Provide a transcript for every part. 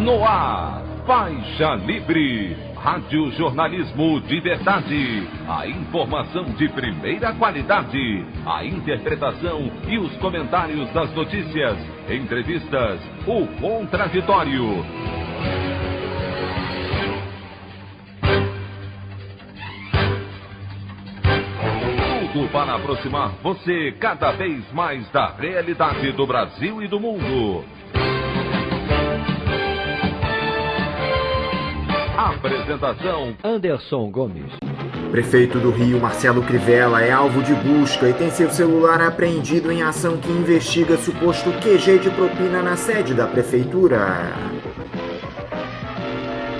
No ar, Faixa Livre, rádio jornalismo de verdade, a informação de primeira qualidade, a interpretação e os comentários das notícias, entrevistas, o contraditório. Tudo para aproximar você cada vez mais da realidade do Brasil e do mundo. Apresentação: Anderson Gomes. Prefeito do Rio, Marcelo Crivella, é alvo de busca e tem seu celular apreendido em ação que investiga suposto QG de propina na sede da prefeitura.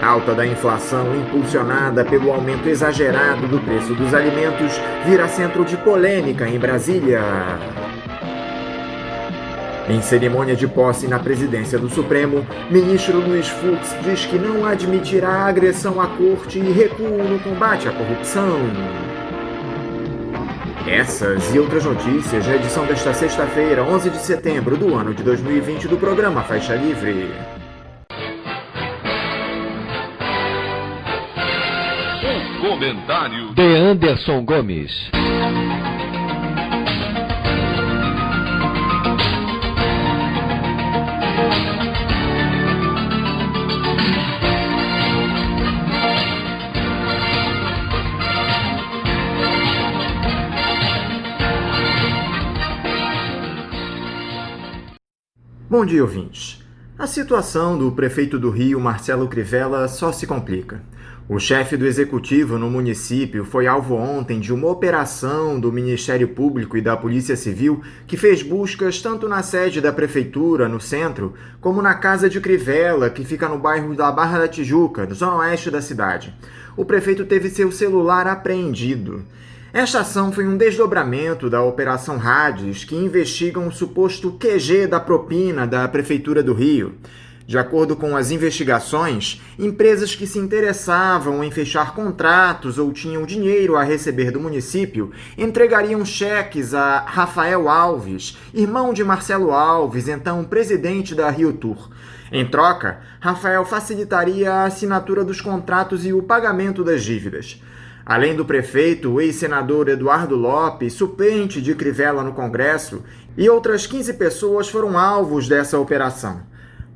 Alta da inflação, impulsionada pelo aumento exagerado do preço dos alimentos, vira centro de polêmica em Brasília. Em cerimônia de posse na presidência do Supremo, ministro Luiz Fux diz que não admitirá agressão à corte e recuo no combate à corrupção. Essas e outras notícias na edição desta sexta-feira, 11 de setembro do ano de 2020 do programa Faixa Livre. O comentário de Anderson Gomes. Bom dia, ouvintes. A situação do prefeito do Rio, Marcelo Crivella, só se complica. O chefe do executivo no município foi alvo ontem de uma operação do Ministério Público e da Polícia Civil que fez buscas tanto na sede da prefeitura, no centro, como na casa de Crivella, que fica no bairro da Barra da Tijuca, no zona oeste da cidade. O prefeito teve seu celular apreendido. Esta ação foi um desdobramento da Operação Hades, que investiga um suposto QG da propina da Prefeitura do Rio. De acordo com as investigações, empresas que se interessavam em fechar contratos ou tinham dinheiro a receber do município entregariam cheques a Rafael Alves, irmão de Marcelo Alves, então presidente da Rio Tour. Em troca, Rafael facilitaria a assinatura dos contratos e o pagamento das dívidas. Além do prefeito, o ex-senador Eduardo Lopes, suplente de Crivella no Congresso, e outras 15 pessoas foram alvos dessa operação.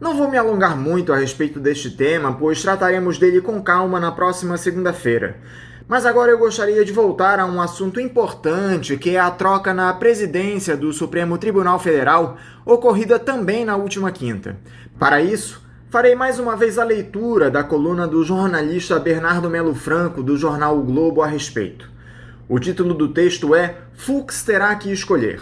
Não vou me alongar muito a respeito deste tema, pois trataremos dele com calma na próxima segunda-feira. Mas agora eu gostaria de voltar a um assunto importante, que é a troca na presidência do Supremo Tribunal Federal, ocorrida também na última quinta. Para isso, farei mais uma vez a leitura da coluna do jornalista Bernardo Melo Franco, do jornal O Globo, a respeito. O título do texto é "Fux terá que escolher".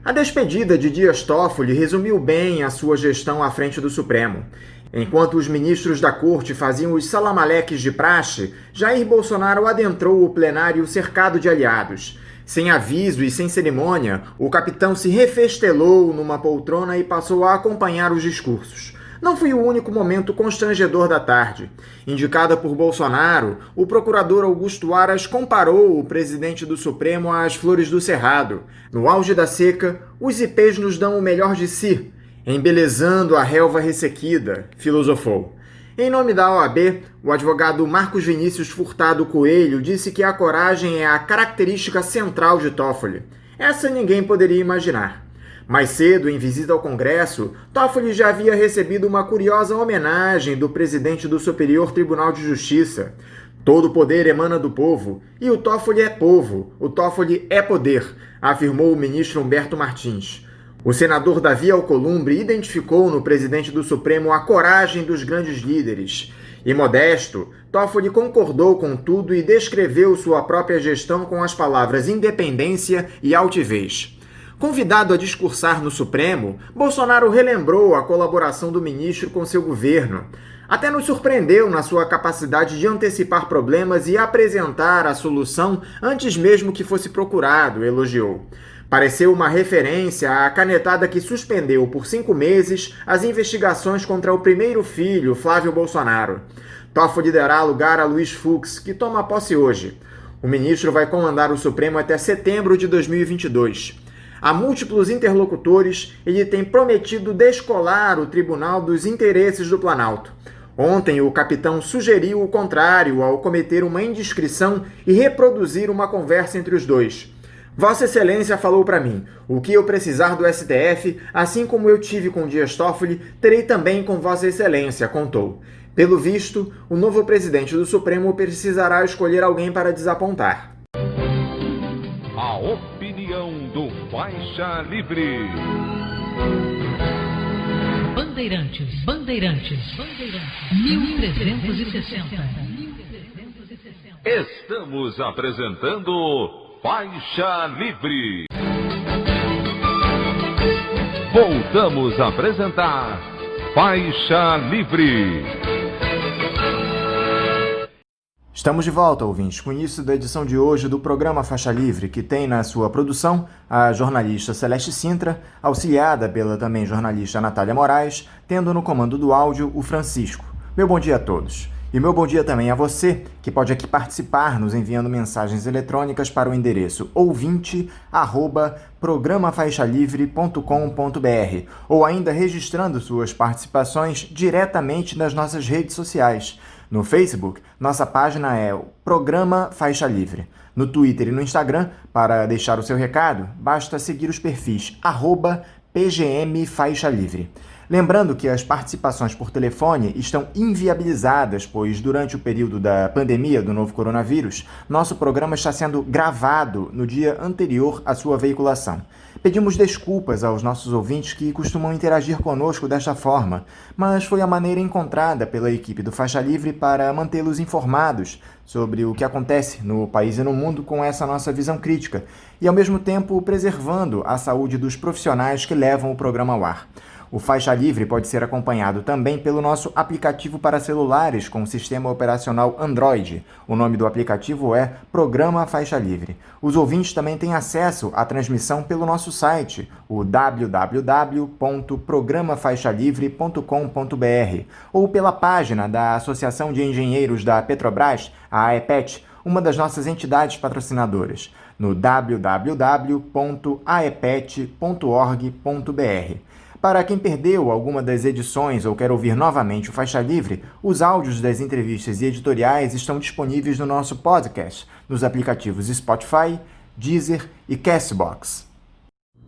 A despedida de Dias Toffoli resumiu bem a sua gestão à frente do Supremo. Enquanto os ministros da corte faziam os salamaleques de praxe, Jair Bolsonaro adentrou o plenário cercado de aliados. Sem aviso e sem cerimônia, o capitão se refestelou numa poltrona e passou a acompanhar os discursos. Não foi o único momento constrangedor da tarde. Indicada por Bolsonaro, o procurador Augusto Aras comparou o presidente do Supremo às flores do cerrado. No auge da seca, os ipês nos dão o melhor de si, embelezando a relva ressequida, filosofou. Em nome da OAB, o advogado Marcos Vinícius Furtado Coelho disse que a coragem é a característica central de Toffoli. Essa ninguém poderia imaginar. Mais cedo, em visita ao Congresso, Toffoli já havia recebido uma curiosa homenagem do presidente do Superior Tribunal de Justiça. Todo poder emana do povo, e o Toffoli é povo, o Toffoli é poder, afirmou o ministro Humberto Martins. O senador Davi Alcolumbre identificou no presidente do Supremo a coragem dos grandes líderes. E modesto, Toffoli concordou com tudo e descreveu sua própria gestão com as palavras independência e altivez. Convidado a discursar no Supremo, Bolsonaro relembrou a colaboração do ministro com seu governo. Até nos surpreendeu na sua capacidade de antecipar problemas e apresentar a solução antes mesmo que fosse procurado, elogiou. Pareceu uma referência à canetada que suspendeu por 5 meses as investigações contra o primeiro filho, Flávio Bolsonaro. Toffoli dará lugar a Luiz Fux, que toma posse hoje. O ministro vai comandar o Supremo até setembro de 2022. A múltiplos interlocutores, ele tem prometido descolar o Tribunal dos Interesses do Planalto. Ontem, o capitão sugeriu o contrário ao cometer uma indiscrição e reproduzir uma conversa entre os dois. Vossa Excelência falou para mim, o que eu precisar do STF, assim como eu tive com Dias Toffoli, terei também com Vossa Excelência, contou. Pelo visto, o novo presidente do Supremo precisará escolher alguém para desapontar. A opinião do Faixa Livre. Bandeirantes, 1360. Estamos apresentando Faixa Livre. Voltamos a apresentar Faixa Livre. Estamos de volta, ouvintes, com isso da edição de hoje do programa Faixa Livre, que tem na sua produção a jornalista Celeste Sintra, auxiliada pela também jornalista Natália Moraes, tendo no comando do áudio o Francisco. Meu bom dia a todos. E meu bom dia também a você, que pode aqui participar nos enviando mensagens eletrônicas para o endereço ouvinte@programafaixalivre.com.br ou ainda registrando suas participações diretamente nas nossas redes sociais. No Facebook, nossa página é o Programa Faixa Livre. No Twitter e no Instagram, para deixar o seu recado, basta seguir os perfis @PGM Faixa Livre. Lembrando que as participações por telefone estão inviabilizadas, pois durante o período da pandemia do novo coronavírus, nosso programa está sendo gravado no dia anterior à sua veiculação. Pedimos desculpas aos nossos ouvintes que costumam interagir conosco desta forma, mas foi a maneira encontrada pela equipe do Faixa Livre para mantê-los informados sobre o que acontece no país e no mundo com essa nossa visão crítica, e ao mesmo tempo preservando a saúde dos profissionais que levam o programa ao ar. O Faixa Livre pode ser acompanhado também pelo nosso aplicativo para celulares com sistema operacional Android. O nome do aplicativo é Programa Faixa Livre. Os ouvintes também têm acesso à transmissão pelo nosso site, o www.programafaixalivre.com.br, ou pela página da Associação de Engenheiros da Petrobras, a AEPET, uma das nossas entidades patrocinadoras, no www.aepet.org.br. Para quem perdeu alguma das edições ou quer ouvir novamente o Faixa Livre, os áudios das entrevistas e editoriais estão disponíveis no nosso podcast, nos aplicativos Spotify, Deezer e Castbox.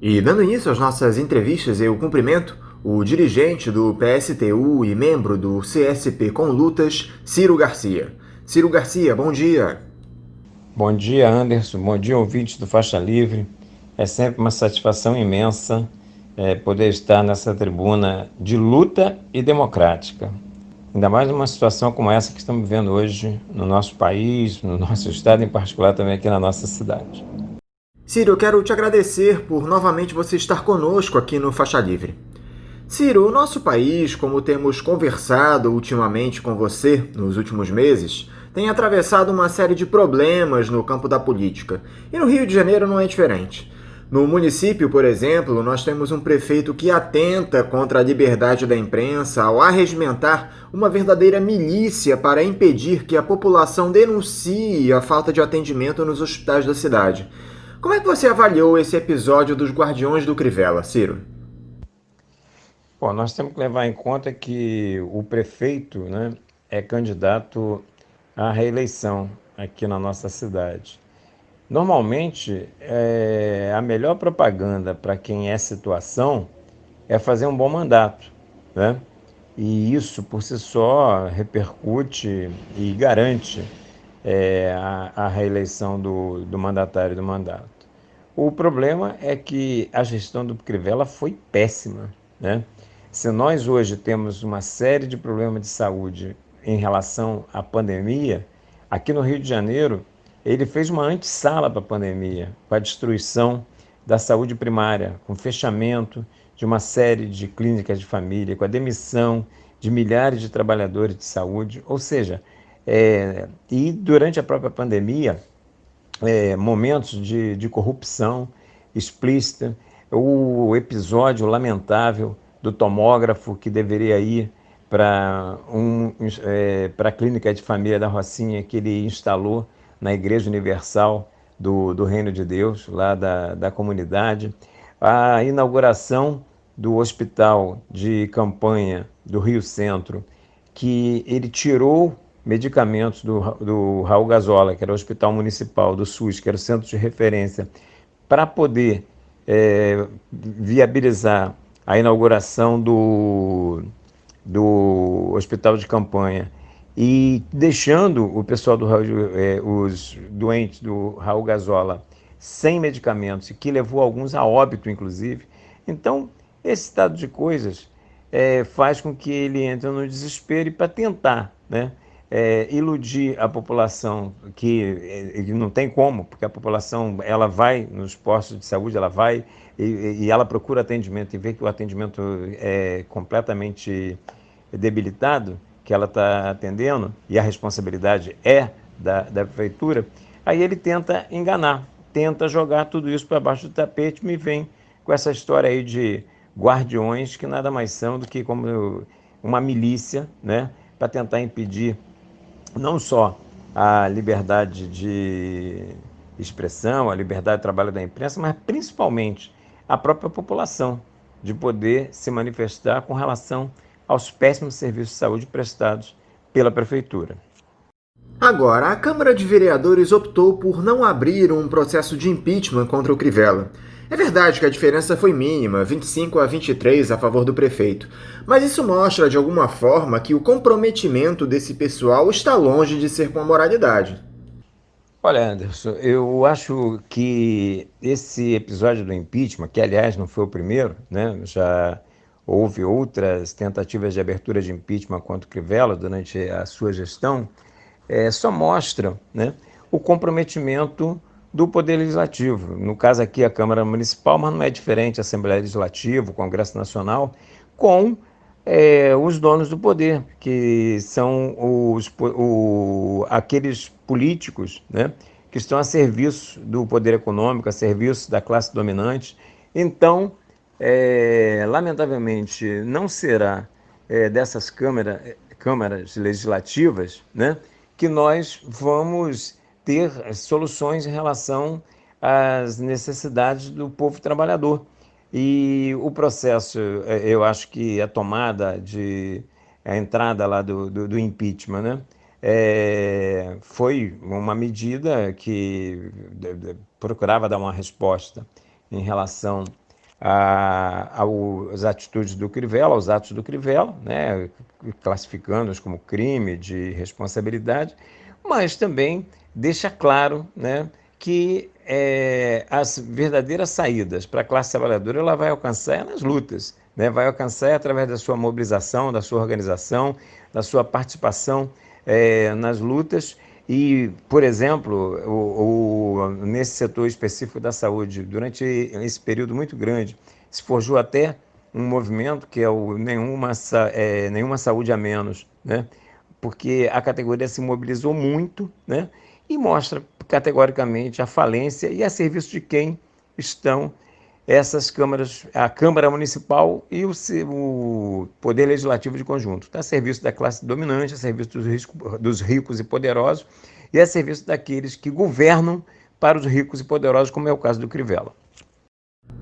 E dando início às nossas entrevistas, eu cumprimento o dirigente do PSTU e membro do CSP com Lutas, Ciro Garcia. Ciro Garcia, bom dia. Bom dia, Anderson. Bom dia, ouvintes do Faixa Livre. É sempre uma satisfação imensa poder estar nessa tribuna de luta e democrática. Ainda mais numa situação como essa que estamos vivendo hoje no nosso país, no nosso estado, em particular também aqui na nossa cidade. Ciro, eu quero te agradecer por novamente você estar conosco aqui no Faixa Livre. Ciro, o nosso país, como temos conversado ultimamente com você nos últimos meses, tem atravessado uma série de problemas no campo da política. E no Rio de Janeiro não é diferente. No município, por exemplo, nós temos um prefeito que atenta contra a liberdade da imprensa ao arregimentar uma verdadeira milícia para impedir que a população denuncie a falta de atendimento nos hospitais da cidade. Como é que você avaliou esse episódio dos Guardiões do Crivella, Ciro? Bom, nós temos que levar em conta que o prefeito, é candidato à reeleição aqui na nossa cidade. Normalmente, a melhor propaganda para quem é situação é fazer um bom mandato, né? E isso, por si só, repercute e garante a reeleição do mandatário do mandato. O problema é que a gestão do Crivella foi péssima, né? Se nós hoje temos uma série de problemas de saúde em relação à pandemia, aqui no Rio de Janeiro, ele fez uma antessala para a pandemia, com a destruição da saúde primária, com o fechamento de uma série de clínicas de família, com a demissão de milhares de trabalhadores de saúde, ou seja, e durante a própria pandemia, momentos de corrupção explícita, o episódio lamentável do tomógrafo que deveria ir para a clínica de família da Rocinha, que ele instalou na Igreja Universal do Reino de Deus, lá da comunidade. a inauguração do hospital de campanha do Rio Centro, que ele tirou medicamentos do Raul Gazola, que era o hospital municipal do SUS, que era o centro de referência, para poder viabilizar a inauguração do hospital de campanha e deixando o pessoal os doentes do Raul Gazola sem medicamentos, que levou alguns a óbito, inclusive. Então, esse estado de coisas faz com que ele entre no desespero e para tentar, né, iludir a população, que não tem como, porque a população ela vai nos postos de saúde, ela vai e ela procura atendimento e vê que o atendimento é completamente debilitado, que ela está atendendo, e a responsabilidade é da prefeitura, aí ele tenta enganar, tenta jogar tudo isso para baixo do tapete, me vem com essa história aí de guardiões, que nada mais são do que como uma milícia, né, para tentar impedir não só a liberdade de expressão, a liberdade de trabalho da imprensa, mas principalmente a própria população de poder se manifestar com relação aos péssimos serviços de saúde prestados pela prefeitura. Agora, a Câmara de Vereadores optou por não abrir um processo de impeachment contra o Crivella. É verdade que a diferença foi mínima, 25 a 23 a favor do prefeito, mas isso mostra de alguma forma que o comprometimento desse pessoal está longe de ser com a moralidade. Olha, Anderson, eu acho que esse episódio do impeachment, que aliás não foi o primeiro, né, já houve outras tentativas de abertura de impeachment contra o Crivella durante a sua gestão, só mostra, né, o comprometimento do Poder Legislativo. No caso aqui, a Câmara Municipal, mas não é diferente a Assembleia Legislativa, o Congresso Nacional, com os donos do poder, que são aqueles políticos, né, que estão a serviço do poder econômico, a serviço da classe dominante. Então, lamentavelmente, não será dessas câmaras legislativas, né, que nós vamos ter soluções em relação às necessidades do povo trabalhador. E o processo, eu acho que a tomada a entrada lá do impeachment, né, foi uma medida que procurava dar uma resposta em relação às atitudes do Crivella, aos atos do Crivella, né, classificando-os como crime de responsabilidade, mas também deixa claro, né, que as verdadeiras saídas para a classe trabalhadora ela vai alcançar nas lutas, né, vai alcançar através da sua mobilização, da sua organização, da sua participação nas lutas. E, por exemplo, nesse setor específico da saúde, durante esse período muito grande, se forjou até um movimento que é o Nenhuma Saúde a Menos, né? Porque a categoria se mobilizou muito, né? E mostra categoricamente a falência e a serviço de quem estão essas câmaras, a Câmara Municipal e o Poder Legislativo de conjunto. Está a serviço da classe dominante, a serviço dos ricos e poderosos e a serviço daqueles que governam para os ricos e poderosos, como é o caso do Crivella.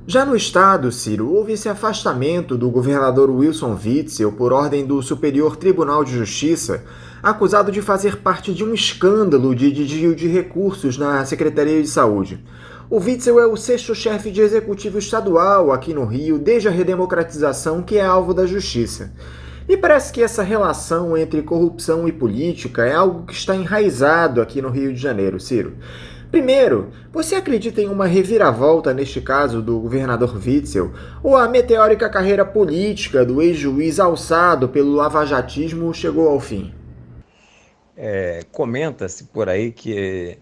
Já no estado, Ciro, houve esse afastamento do governador Wilson Witzel por ordem do Superior Tribunal de Justiça, acusado de fazer parte de um escândalo de desvio de recursos na Secretaria de Saúde. O Witzel é o sexto chefe de executivo estadual aqui no Rio desde a redemocratização, que é alvo da justiça. E parece que essa relação entre corrupção e política é algo que está enraizado aqui no Rio de Janeiro, Ciro. Primeiro, você acredita em uma reviravolta neste caso do governador Witzel, ou a meteórica carreira política do ex-juiz alçado pelo lavajatismo chegou ao fim? Comenta-se por aí que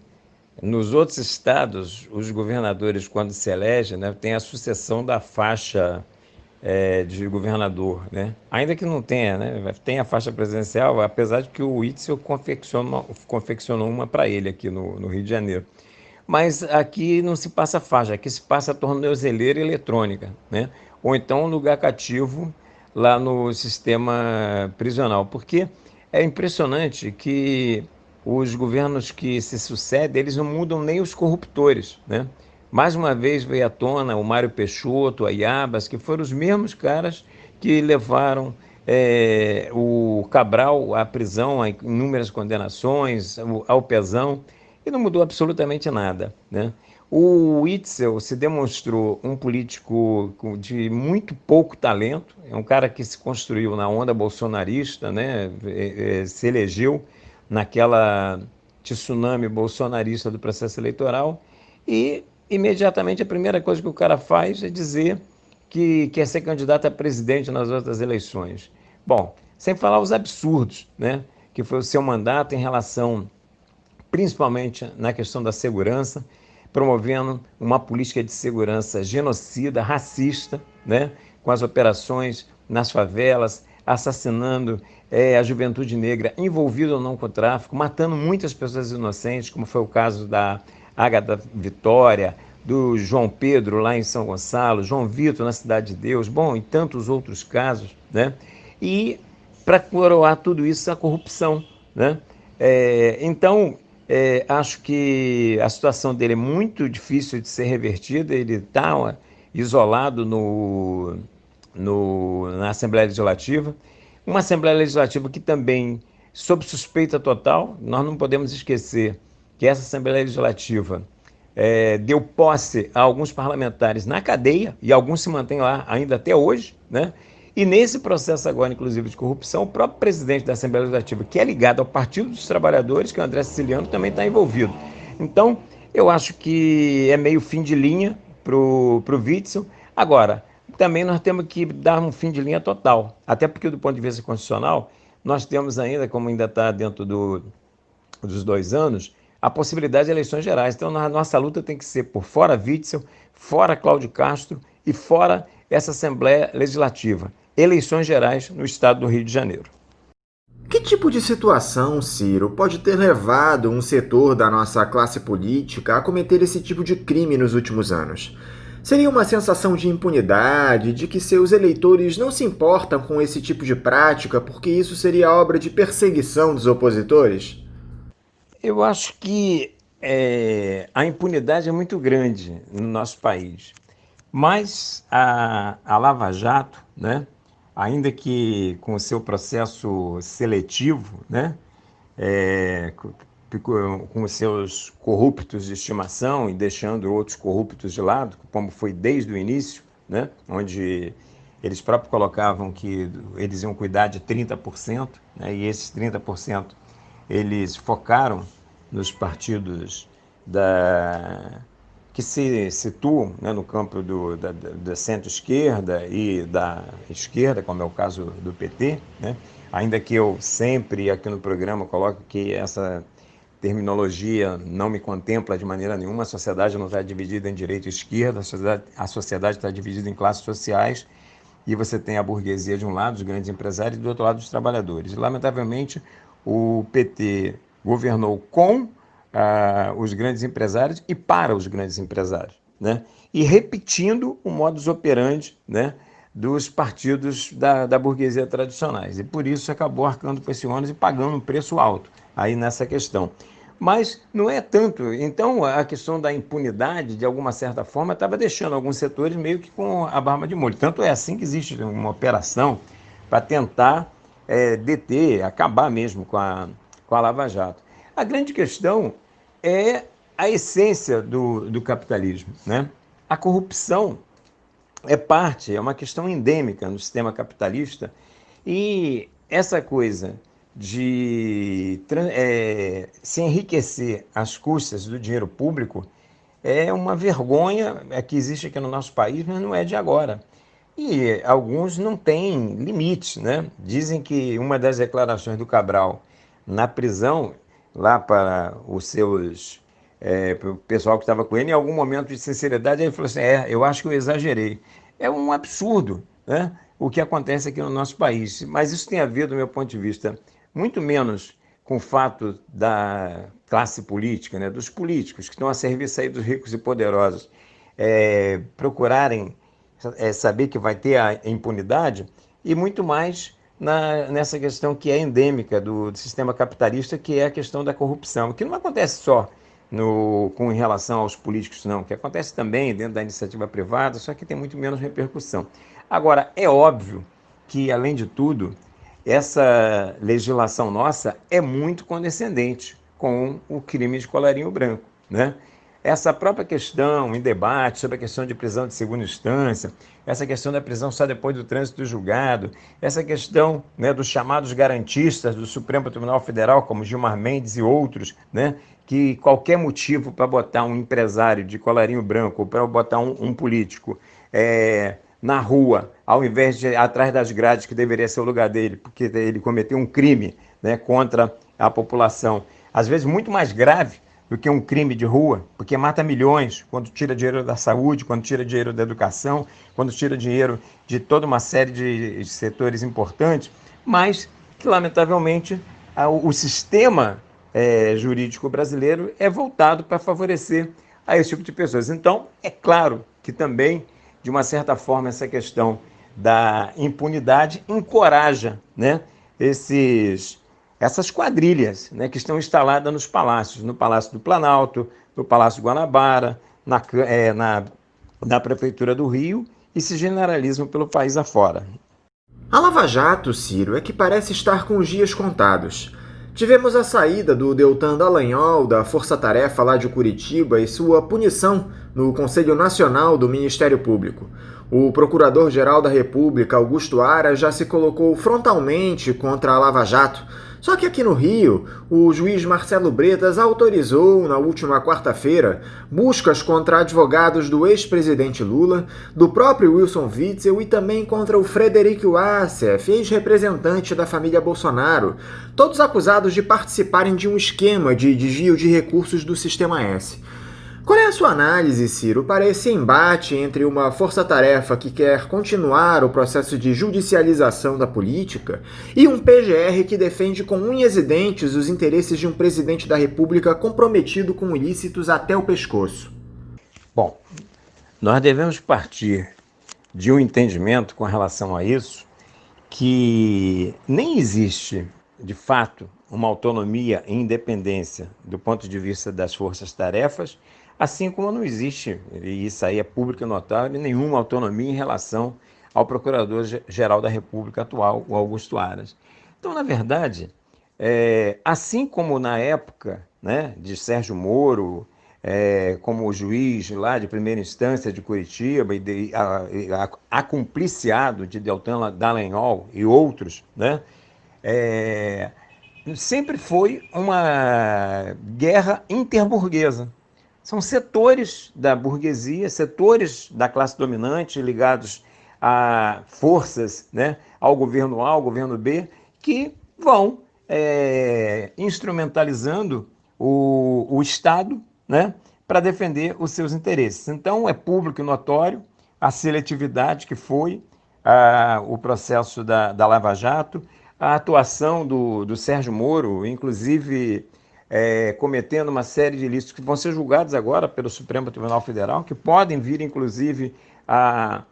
nos outros estados, os governadores, quando se elegem, né, têm a sucessão da faixa de governador, né? Ainda que não tenha, né, tem a faixa presidencial, apesar de que o Witzel confeccionou uma para ele aqui no Rio de Janeiro. Mas aqui não se passa faixa, aqui se passa a tornozeleira eletrônica, né? Ou então um lugar cativo lá no sistema prisional, porque é impressionante que os governos que se sucedem, eles não mudam nem os corruptores, né? Mais uma vez veio à tona o Mário Peixoto, a Iabas, que foram os mesmos caras que levaram o Cabral à prisão, a inúmeras condenações, ao pesão, e não mudou absolutamente nada, né? O Witzel se demonstrou um político de muito pouco talento, é um cara que se construiu na onda bolsonarista, né? Se elegeu naquela tsunami bolsonarista do processo eleitoral e imediatamente a primeira coisa que o cara faz é dizer que quer ser candidato a presidente nas outras eleições. Bom, sem falar os absurdos, né? Que foi o seu mandato em relação, principalmente na questão da segurança, promovendo uma política de segurança genocida, racista, né? Com as operações nas favelas, assassinando a juventude negra envolvida ou não com o tráfico, matando muitas pessoas inocentes, como foi o caso da Ágata Vitória, do João Pedro lá em São Gonçalo, João Vitor na Cidade de Deus, bom, e tantos outros casos, né? E para coroar tudo isso, a corrupção, né? Então, acho que a situação dele é muito difícil de ser revertida, ele está isolado na Assembleia Legislativa, uma Assembleia Legislativa que também, sob suspeita total, nós não podemos esquecer que essa Assembleia Legislativa deu posse a alguns parlamentares na cadeia, e alguns se mantêm lá ainda até hoje, né? E nesse processo agora, inclusive, de corrupção, o próprio presidente da Assembleia Legislativa, que é ligado ao Partido dos Trabalhadores, que é o André Siciliano, também está envolvido. Então, eu acho que é meio fim de linha para o Witzel. Agora, também nós temos que dar um fim de linha total, até porque, do ponto de vista constitucional, nós temos ainda, como ainda está dentro dos 2 anos, a possibilidade de eleições gerais. Então, a nossa luta tem que ser por fora Witzel, fora Cláudio Castro e fora essa Assembleia Legislativa. Eleições gerais no estado do Rio de Janeiro. Que tipo de situação, Ciro, pode ter levado um setor da nossa classe política a cometer esse tipo de crime nos últimos anos? Seria uma sensação de impunidade, de que seus eleitores não se importam com esse tipo de prática porque isso seria obra de perseguição dos opositores? Eu acho que a impunidade é muito grande no nosso país, mas a Lava Jato, né, ainda que com o seu processo seletivo, né, com os seus corruptos de estimação e deixando outros corruptos de lado, como foi desde o início, né, onde eles próprios colocavam que eles iam cuidar de 30%, né, e esses 30% eles focaram nos partidos que se situam, né, no campo da centro-esquerda e da esquerda, como é o caso do PT, né? Ainda que eu sempre aqui no programa coloque que essa terminologia não me contempla de maneira nenhuma, a sociedade não está dividida em direita e esquerda, a sociedade está dividida em classes sociais, e você tem a burguesia de um lado, os grandes empresários, e do outro lado os trabalhadores. E, lamentavelmente, o PT governou com os grandes empresários e para os grandes empresários, né? E repetindo o modus operandi, né, dos partidos da burguesia tradicionais. E por isso acabou arcando com esse ônus e pagando um preço alto aí nessa questão. Mas não é tanto. Então, a questão da impunidade, de alguma certa forma, estava deixando alguns setores meio que com a barba de molho. Tanto é assim que existe uma operação para tentar deter, acabar mesmo com a Lava Jato. A grande questão é a essência do capitalismo, né? A corrupção é uma questão endêmica no sistema capitalista, e essa coisa de se enriquecer às custas do dinheiro público é uma vergonha que existe aqui no nosso país, mas não é de agora. E alguns não têm limites, né? Dizem que uma das declarações do Cabral na prisão, lá para os seus, para o pessoal que estava com ele, em algum momento de sinceridade, ele falou assim, eu acho que eu exagerei. É um absurdo, né, o que acontece aqui no nosso país. Mas isso tem a ver, do meu ponto de vista, muito menos com o fato da classe política, né, dos políticos que estão a serviço aí dos ricos e poderosos, procurarem saber que vai ter a impunidade, e muito mais nessa questão que é endêmica do sistema capitalista, que é a questão da corrupção, que não acontece só com em relação aos políticos, não, que acontece também dentro da iniciativa privada, só que tem muito menos repercussão. Agora, é óbvio que, além de tudo, essa legislação nossa é muito condescendente com o crime de colarinho branco, né? Essa própria questão em debate sobre a questão de prisão de segunda instância, essa questão da prisão só depois do trânsito do julgado, essa questão, né, dos chamados garantistas do Supremo Tribunal Federal, como Gilmar Mendes e outros, né, que qualquer motivo para botar um empresário de colarinho branco ou para botar um político na rua, ao invés de ir atrás das grades, que deveria ser o lugar dele, porque ele cometeu um crime, né, contra a população, às vezes muito mais grave do que um crime de rua, porque mata milhões quando tira dinheiro da saúde, quando tira dinheiro da educação, quando tira dinheiro de toda uma série de setores importantes, mas que, lamentavelmente, o sistema jurídico brasileiro é voltado para favorecer a esse tipo de pessoas. Então, é claro que também, de uma certa forma, essa questão da impunidade encoraja, né, essas quadrilhas, né, que estão instaladas nos palácios, no Palácio do Planalto, no Palácio Guanabara, na Prefeitura do Rio, e se generalizam pelo país afora. A Lava Jato, Ciro, é que parece estar com os dias contados. Tivemos a saída do Deltan Dallagnol da Força Tarefa lá de Curitiba e sua punição no Conselho Nacional do Ministério Público. O Procurador-Geral da República, Augusto Aras, já se colocou frontalmente contra a Lava Jato. Só que aqui no Rio, o juiz Marcelo Bretas autorizou, na última quarta-feira, buscas contra advogados do ex-presidente Lula, do próprio Wilson Witzel e também contra o Frederic Wassef, ex-representante da família Bolsonaro, todos acusados de participarem de um esquema de desvio de recursos do Sistema S. Qual é a sua análise, Ciro, para esse embate entre uma força-tarefa que quer continuar o processo de judicialização da política e um PGR que defende com unhas e dentes os interesses de um presidente da República comprometido com ilícitos até o pescoço? Bom, nós devemos partir de um entendimento com relação a isso, que nem existe, de fato, uma autonomia e independência do ponto de vista das forças-tarefas, assim como não existe, e isso aí é público e notável, nenhuma autonomia em relação ao Procurador-Geral da República atual, o Augusto Aras. Então, na verdade, assim como na época, né, de Sérgio Moro, como o juiz lá de primeira instância de Curitiba, e acumpliciado de Deltan Dallagnol e outros, né, sempre foi uma guerra interburguesa. São setores da burguesia, setores da classe dominante ligados a forças, né, ao governo A, ao governo B, que vão instrumentalizando o Estado, né, para defender os seus interesses. Então, é público e notório a seletividade que foi o processo da Lava Jato, a atuação do Sérgio Moro, inclusive cometendo uma série de ilícitos que vão ser julgados agora pelo Supremo Tribunal Federal, que podem vir, inclusive, a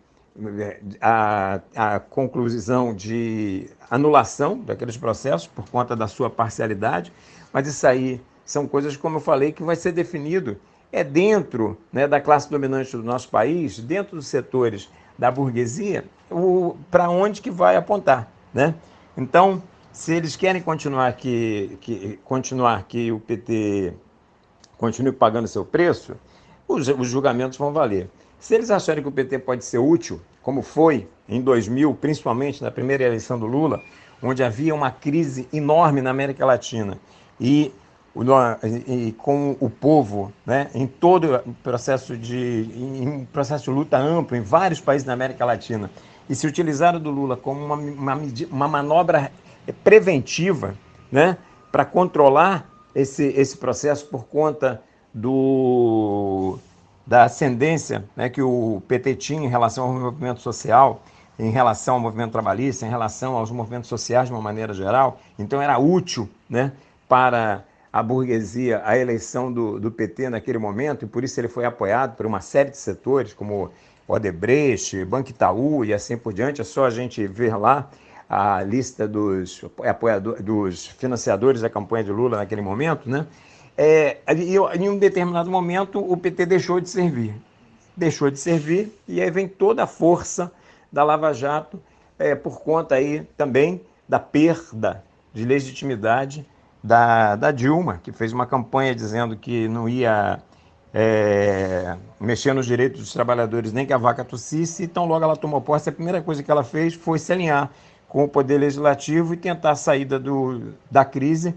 conclusão de anulação daqueles processos por conta da sua parcialidade, mas isso aí são coisas, como eu falei, que vai ser definido dentro, né, da classe dominante do nosso país, dentro dos setores da burguesia, para onde que vai apontar, né? Então, se eles querem continuar que o PT continue pagando seu preço, os julgamentos vão valer. Se eles acharem que o PT pode ser útil, como foi em 2000, principalmente na primeira eleição do Lula, onde havia uma crise enorme na América Latina e com o povo, né, em todo o processo em um processo de luta amplo em vários países da América Latina, e se utilizaram do Lula como uma manobra preventiva, né, para controlar esse processo por conta da ascendência, né, que o PT tinha em relação ao movimento social, em relação ao movimento trabalhista, em relação aos movimentos sociais de uma maneira geral. Então era útil, né, para a burguesia a eleição do PT naquele momento, e por isso ele foi apoiado por uma série de setores, como Odebrecht, Banco Itaú e assim por diante. É só a gente ver lá a lista dos financiadores da campanha de Lula naquele momento, né? Em um determinado momento, o PT deixou de servir. E aí vem toda a força da Lava Jato, por conta aí também da perda de legitimidade da Dilma, que fez uma campanha dizendo que não ia mexer nos direitos dos trabalhadores nem que a vaca tossisse. Então, logo ela tomou posse, a primeira coisa que ela fez foi se alinhar com o Poder Legislativo e tentar a saída da crise,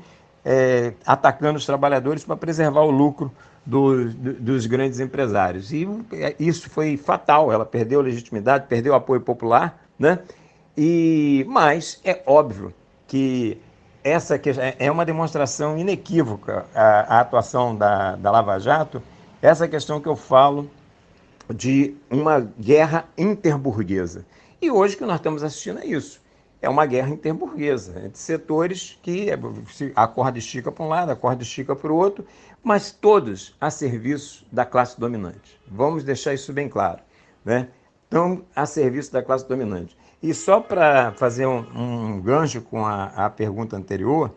atacando os trabalhadores para preservar o lucro dos grandes empresários. E isso foi fatal, ela perdeu a legitimidade, perdeu o apoio popular, né? Mas é óbvio que essa é uma demonstração inequívoca, a atuação da Lava Jato, essa questão que eu falo de uma guerra interburguesa. E hoje o que nós estamos assistindo é isso. É uma guerra interburguesa, entre setores que a corda estica para um lado, a corda estica para o outro, mas todos a serviço da classe dominante. Vamos deixar isso bem claro, né? Estão a serviço da classe dominante. E só para fazer um gancho com a pergunta anterior,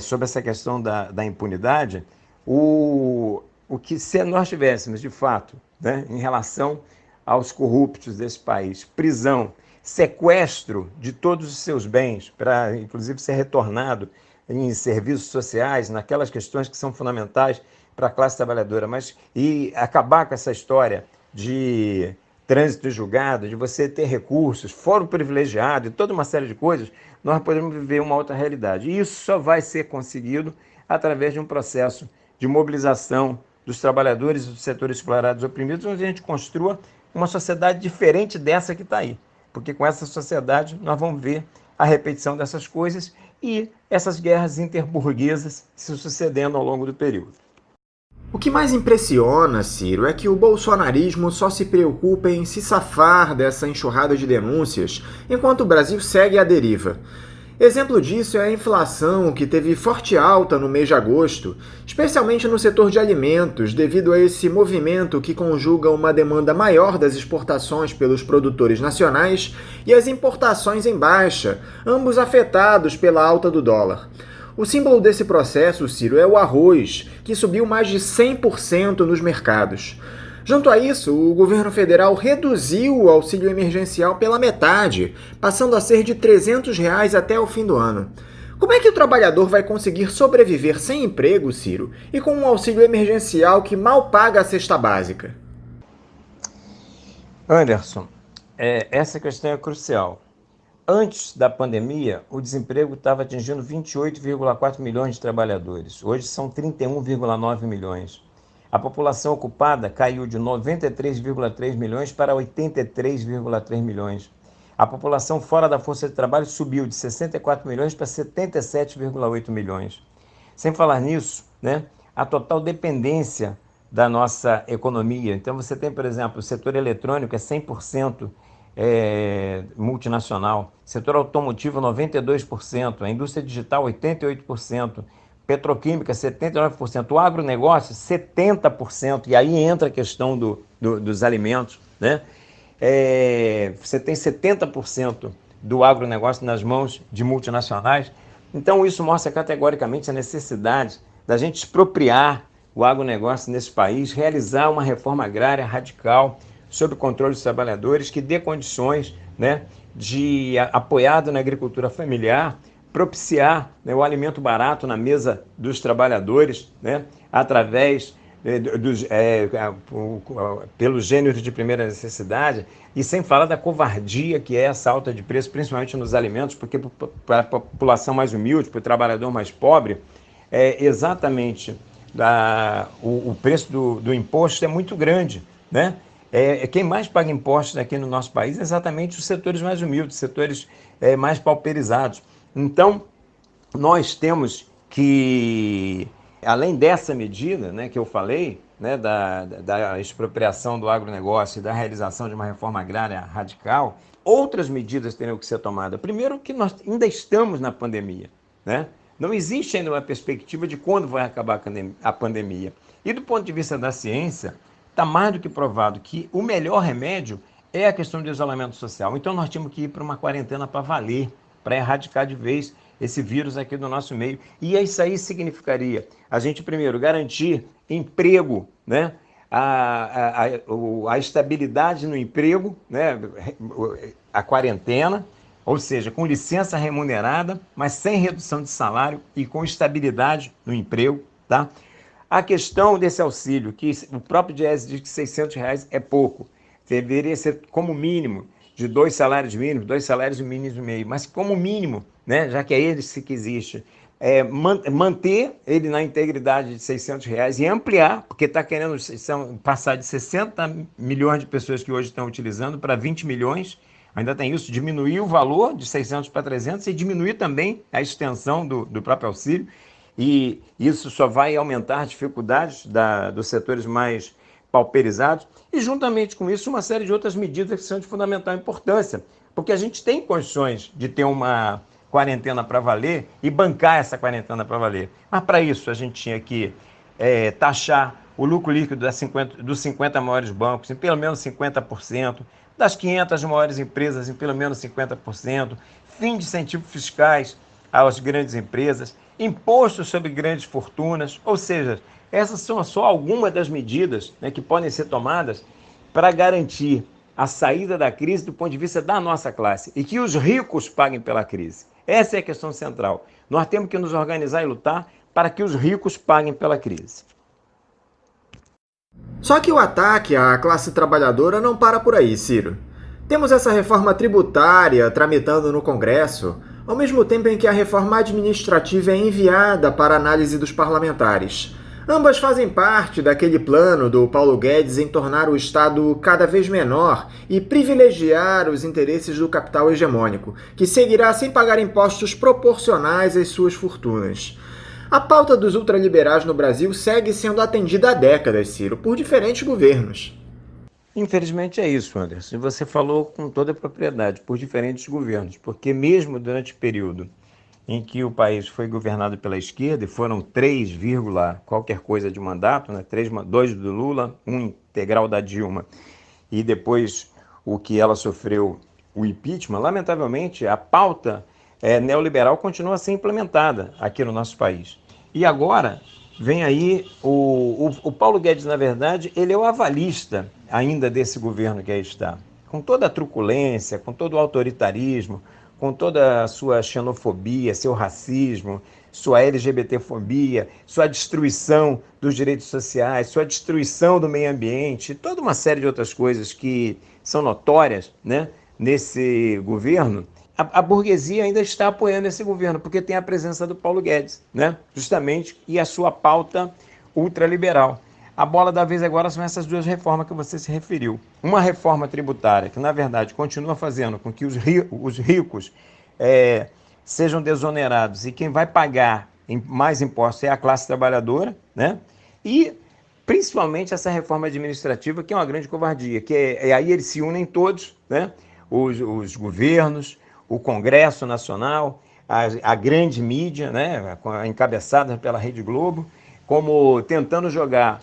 sobre essa questão da impunidade, o que se nós tivéssemos, de fato, né, em relação aos corruptos desse país, prisão, sequestro de todos os seus bens, para inclusive ser retornado em serviços sociais, naquelas questões que são fundamentais para a classe trabalhadora, e acabar com essa história de trânsito julgado, de você ter recursos, fórum privilegiado e toda uma série de coisas, nós podemos viver uma outra realidade. E isso só vai ser conseguido através de um processo de mobilização dos trabalhadores e dos setores explorados e oprimidos, onde a gente construa uma sociedade diferente dessa que está aí. Porque com essa sociedade nós vamos ver a repetição dessas coisas e essas guerras interburguesas se sucedendo ao longo do período. O que mais impressiona, Ciro, é que o bolsonarismo só se preocupa em se safar dessa enxurrada de denúncias, enquanto o Brasil segue à deriva. Exemplo disso é a inflação, que teve forte alta no mês de agosto, especialmente no setor de alimentos, devido a esse movimento que conjuga uma demanda maior das exportações pelos produtores nacionais e as importações em baixa, ambos afetados pela alta do dólar. O símbolo desse processo, Ciro, é o arroz, que subiu mais de 100% nos mercados. Junto a isso, o governo federal reduziu o auxílio emergencial pela metade, passando a ser de R$ 300 até o fim do ano. Como é que o trabalhador vai conseguir sobreviver sem emprego, Ciro, e com um auxílio emergencial que mal paga a cesta básica? Anderson, essa questão é crucial. Antes da pandemia, o desemprego estava atingindo 28,4 milhões de trabalhadores. Hoje são 31,9 milhões. A população ocupada caiu de 93,3 milhões para 83,3 milhões. A população fora da força de trabalho subiu de 64 milhões para 77,8 milhões. Sem falar nisso, né, a total dependência da nossa economia. Então você tem, por exemplo, o setor eletrônico é 100% multinacional, setor automotivo 92%, a indústria digital 88%, petroquímica 79%, o agronegócio 70%, e aí entra a questão dos alimentos, né? Você tem 70% do agronegócio nas mãos de multinacionais. Então isso mostra categoricamente a necessidade da gente expropriar o agronegócio nesse país, realizar uma reforma agrária radical sob o controle dos trabalhadores, que dê condições, né, de, apoiado na agricultura familiar, propiciar, né, o alimento barato na mesa dos trabalhadores, né, através pelos gêneros de primeira necessidade, e sem falar da covardia que é essa alta de preço, principalmente nos alimentos, porque para a população mais humilde, para o trabalhador mais pobre, exatamente o preço do imposto é muito grande, né? Quem mais paga impostos aqui no nosso país é exatamente os setores mais humildes, setores mais pauperizados. Então, nós temos que, além dessa medida, né, que eu falei, né, da expropriação do agronegócio e da realização de uma reforma agrária radical, outras medidas teriam que ser tomadas. Primeiro, que nós ainda estamos na pandemia, né? Não existe ainda uma perspectiva de quando vai acabar a pandemia. E do ponto de vista da ciência, está mais do que provado que o melhor remédio é a questão do isolamento social. Então nós tínhamos que ir para uma quarentena para valer, para erradicar de vez esse vírus aqui do nosso meio. E isso aí significaria a gente, primeiro, garantir emprego, né? A estabilidade no emprego, né? A quarentena, ou seja, com licença remunerada, mas sem redução de salário e com estabilidade no emprego, tá? A questão desse auxílio, que o próprio Diese diz que R$600 é pouco, deveria ser como mínimo de 2 salários mínimos, 2 salários mínimos e meio, mas como mínimo, né, já que é esse que existe, manter ele na integridade de R$600 e ampliar, porque está querendo passar de 60 milhões de pessoas que hoje estão utilizando para 20 milhões, ainda tem isso, diminuir o valor de 600 para 300 e diminuir também a extensão do próprio auxílio, e isso só vai aumentar as dificuldades dos setores mais pauperizados, e juntamente com isso uma série de outras medidas que são de fundamental importância, porque a gente tem condições de ter uma quarentena para valer e bancar essa quarentena para valer. Mas para isso a gente tinha que taxar o lucro líquido dos 50 maiores bancos em pelo menos 50%, das 500 maiores empresas em pelo menos 50%, fim de incentivos fiscais às grandes empresas, imposto sobre grandes fortunas, ou seja, essas são só algumas das medidas, né, que podem ser tomadas para garantir a saída da crise do ponto de vista da nossa classe e que os ricos paguem pela crise. Essa é a questão central. Nós temos que nos organizar e lutar para que os ricos paguem pela crise. Só que o ataque à classe trabalhadora não para por aí, Ciro. Temos essa reforma tributária tramitando no Congresso, ao mesmo tempo em que a reforma administrativa é enviada para análise dos parlamentares. Ambas fazem parte daquele plano do Paulo Guedes em tornar o Estado cada vez menor e privilegiar os interesses do capital hegemônico, que seguirá sem pagar impostos proporcionais às suas fortunas. A pauta dos ultraliberais no Brasil segue sendo atendida há décadas, Ciro, por diferentes governos. Infelizmente é isso, Anderson. Você falou com toda a propriedade, por diferentes governos, porque mesmo durante o período em que o país foi governado pela esquerda, e foram 3, qualquer coisa de mandato, né? 2 do Lula, 1 integral da Dilma, e depois o que ela sofreu, o impeachment, lamentavelmente a pauta neoliberal continua a ser implementada aqui no nosso país. E agora vem aí o Paulo Guedes, na verdade, ele é o avalista ainda desse governo que aí está, com toda a truculência, com todo o autoritarismo, com toda a sua xenofobia, seu racismo, sua LGBTfobia, sua destruição dos direitos sociais, sua destruição do meio ambiente, toda uma série de outras coisas que são notórias, né, nesse governo. A burguesia ainda está apoiando esse governo, porque tem a presença do Paulo Guedes, né, justamente, e a sua pauta ultraliberal. A bola da vez agora são essas 2 reformas que você se referiu. Uma reforma tributária que, na verdade, continua fazendo com que os ricos sejam desonerados e quem vai pagar mais impostos é a classe trabalhadora, né? E, principalmente, essa reforma administrativa, que é uma grande covardia, que aí eles se unem todos, né? Os governos, o Congresso Nacional, a grande mídia, né? Encabeçada pela Rede Globo, como tentando jogar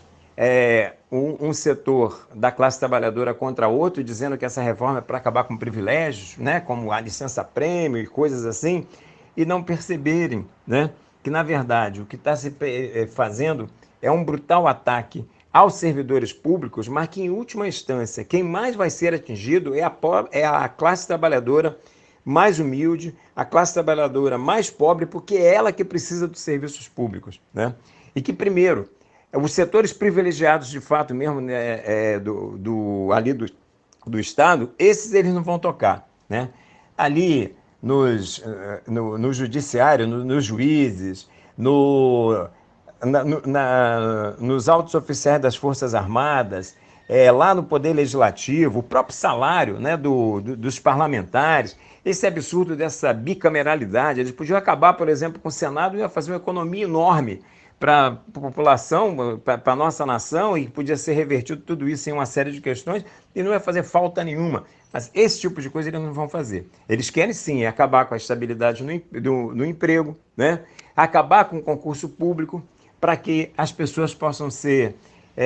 um setor da classe trabalhadora contra outro, dizendo que essa reforma é para acabar com privilégios, né, como a licença-prêmio e coisas assim, e não perceberem, né, que, na verdade, o que está se fazendo é um brutal ataque aos servidores públicos, mas que, em última instância, quem mais vai ser atingido é a classe trabalhadora mais humilde, a classe trabalhadora mais pobre, porque é ela que precisa dos serviços públicos, né? E que, primeiro, os setores privilegiados, de fato mesmo, né, ali do Estado, esses eles não vão tocar, né? Ali no judiciário, nos juízes, nos altos oficiais das Forças Armadas, lá no Poder Legislativo, o próprio salário, né, dos parlamentares, esse absurdo dessa bicameralidade. Eles podiam acabar, por exemplo, com o Senado e ia fazer uma economia enorme para a população, para a nossa nação, e podia ser revertido tudo isso em uma série de questões e não ia fazer falta nenhuma. Mas esse tipo de coisa eles não vão fazer. Eles querem sim acabar com a estabilidade no emprego, né? Acabar com o concurso público para que as pessoas possam ser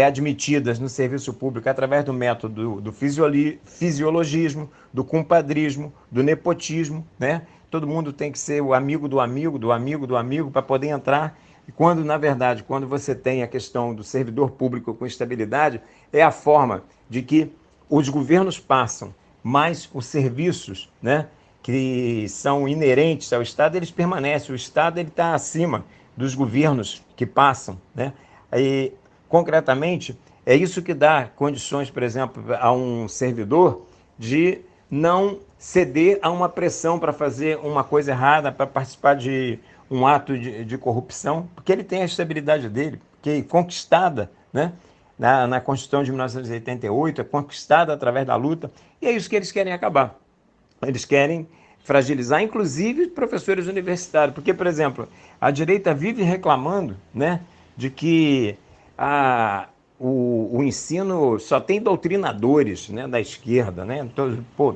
admitidas no serviço público através do método do fisiologismo, do compadrismo, do nepotismo, né? Todo mundo tem que ser o amigo do amigo, do amigo do amigo para poder entrar. E quando, na verdade, quando você tem a questão do servidor público com estabilidade, é a forma de que os governos passam, mas os serviços, né, que são inerentes ao Estado, eles permanecem. O Estado está acima dos governos que passam, né? E, concretamente, é isso que dá condições, por exemplo, a um servidor de não ceder a uma pressão para fazer uma coisa errada, para participar de um ato de corrupção, porque ele tem a estabilidade dele, que é conquistada, né, na Constituição de 1988, é conquistada através da luta, e é isso que eles querem acabar. Eles querem fragilizar, inclusive, professores universitários, porque, por exemplo, a direita vive reclamando, né, de que o ensino só tem doutrinadores, né, da esquerda, né? Então, pô,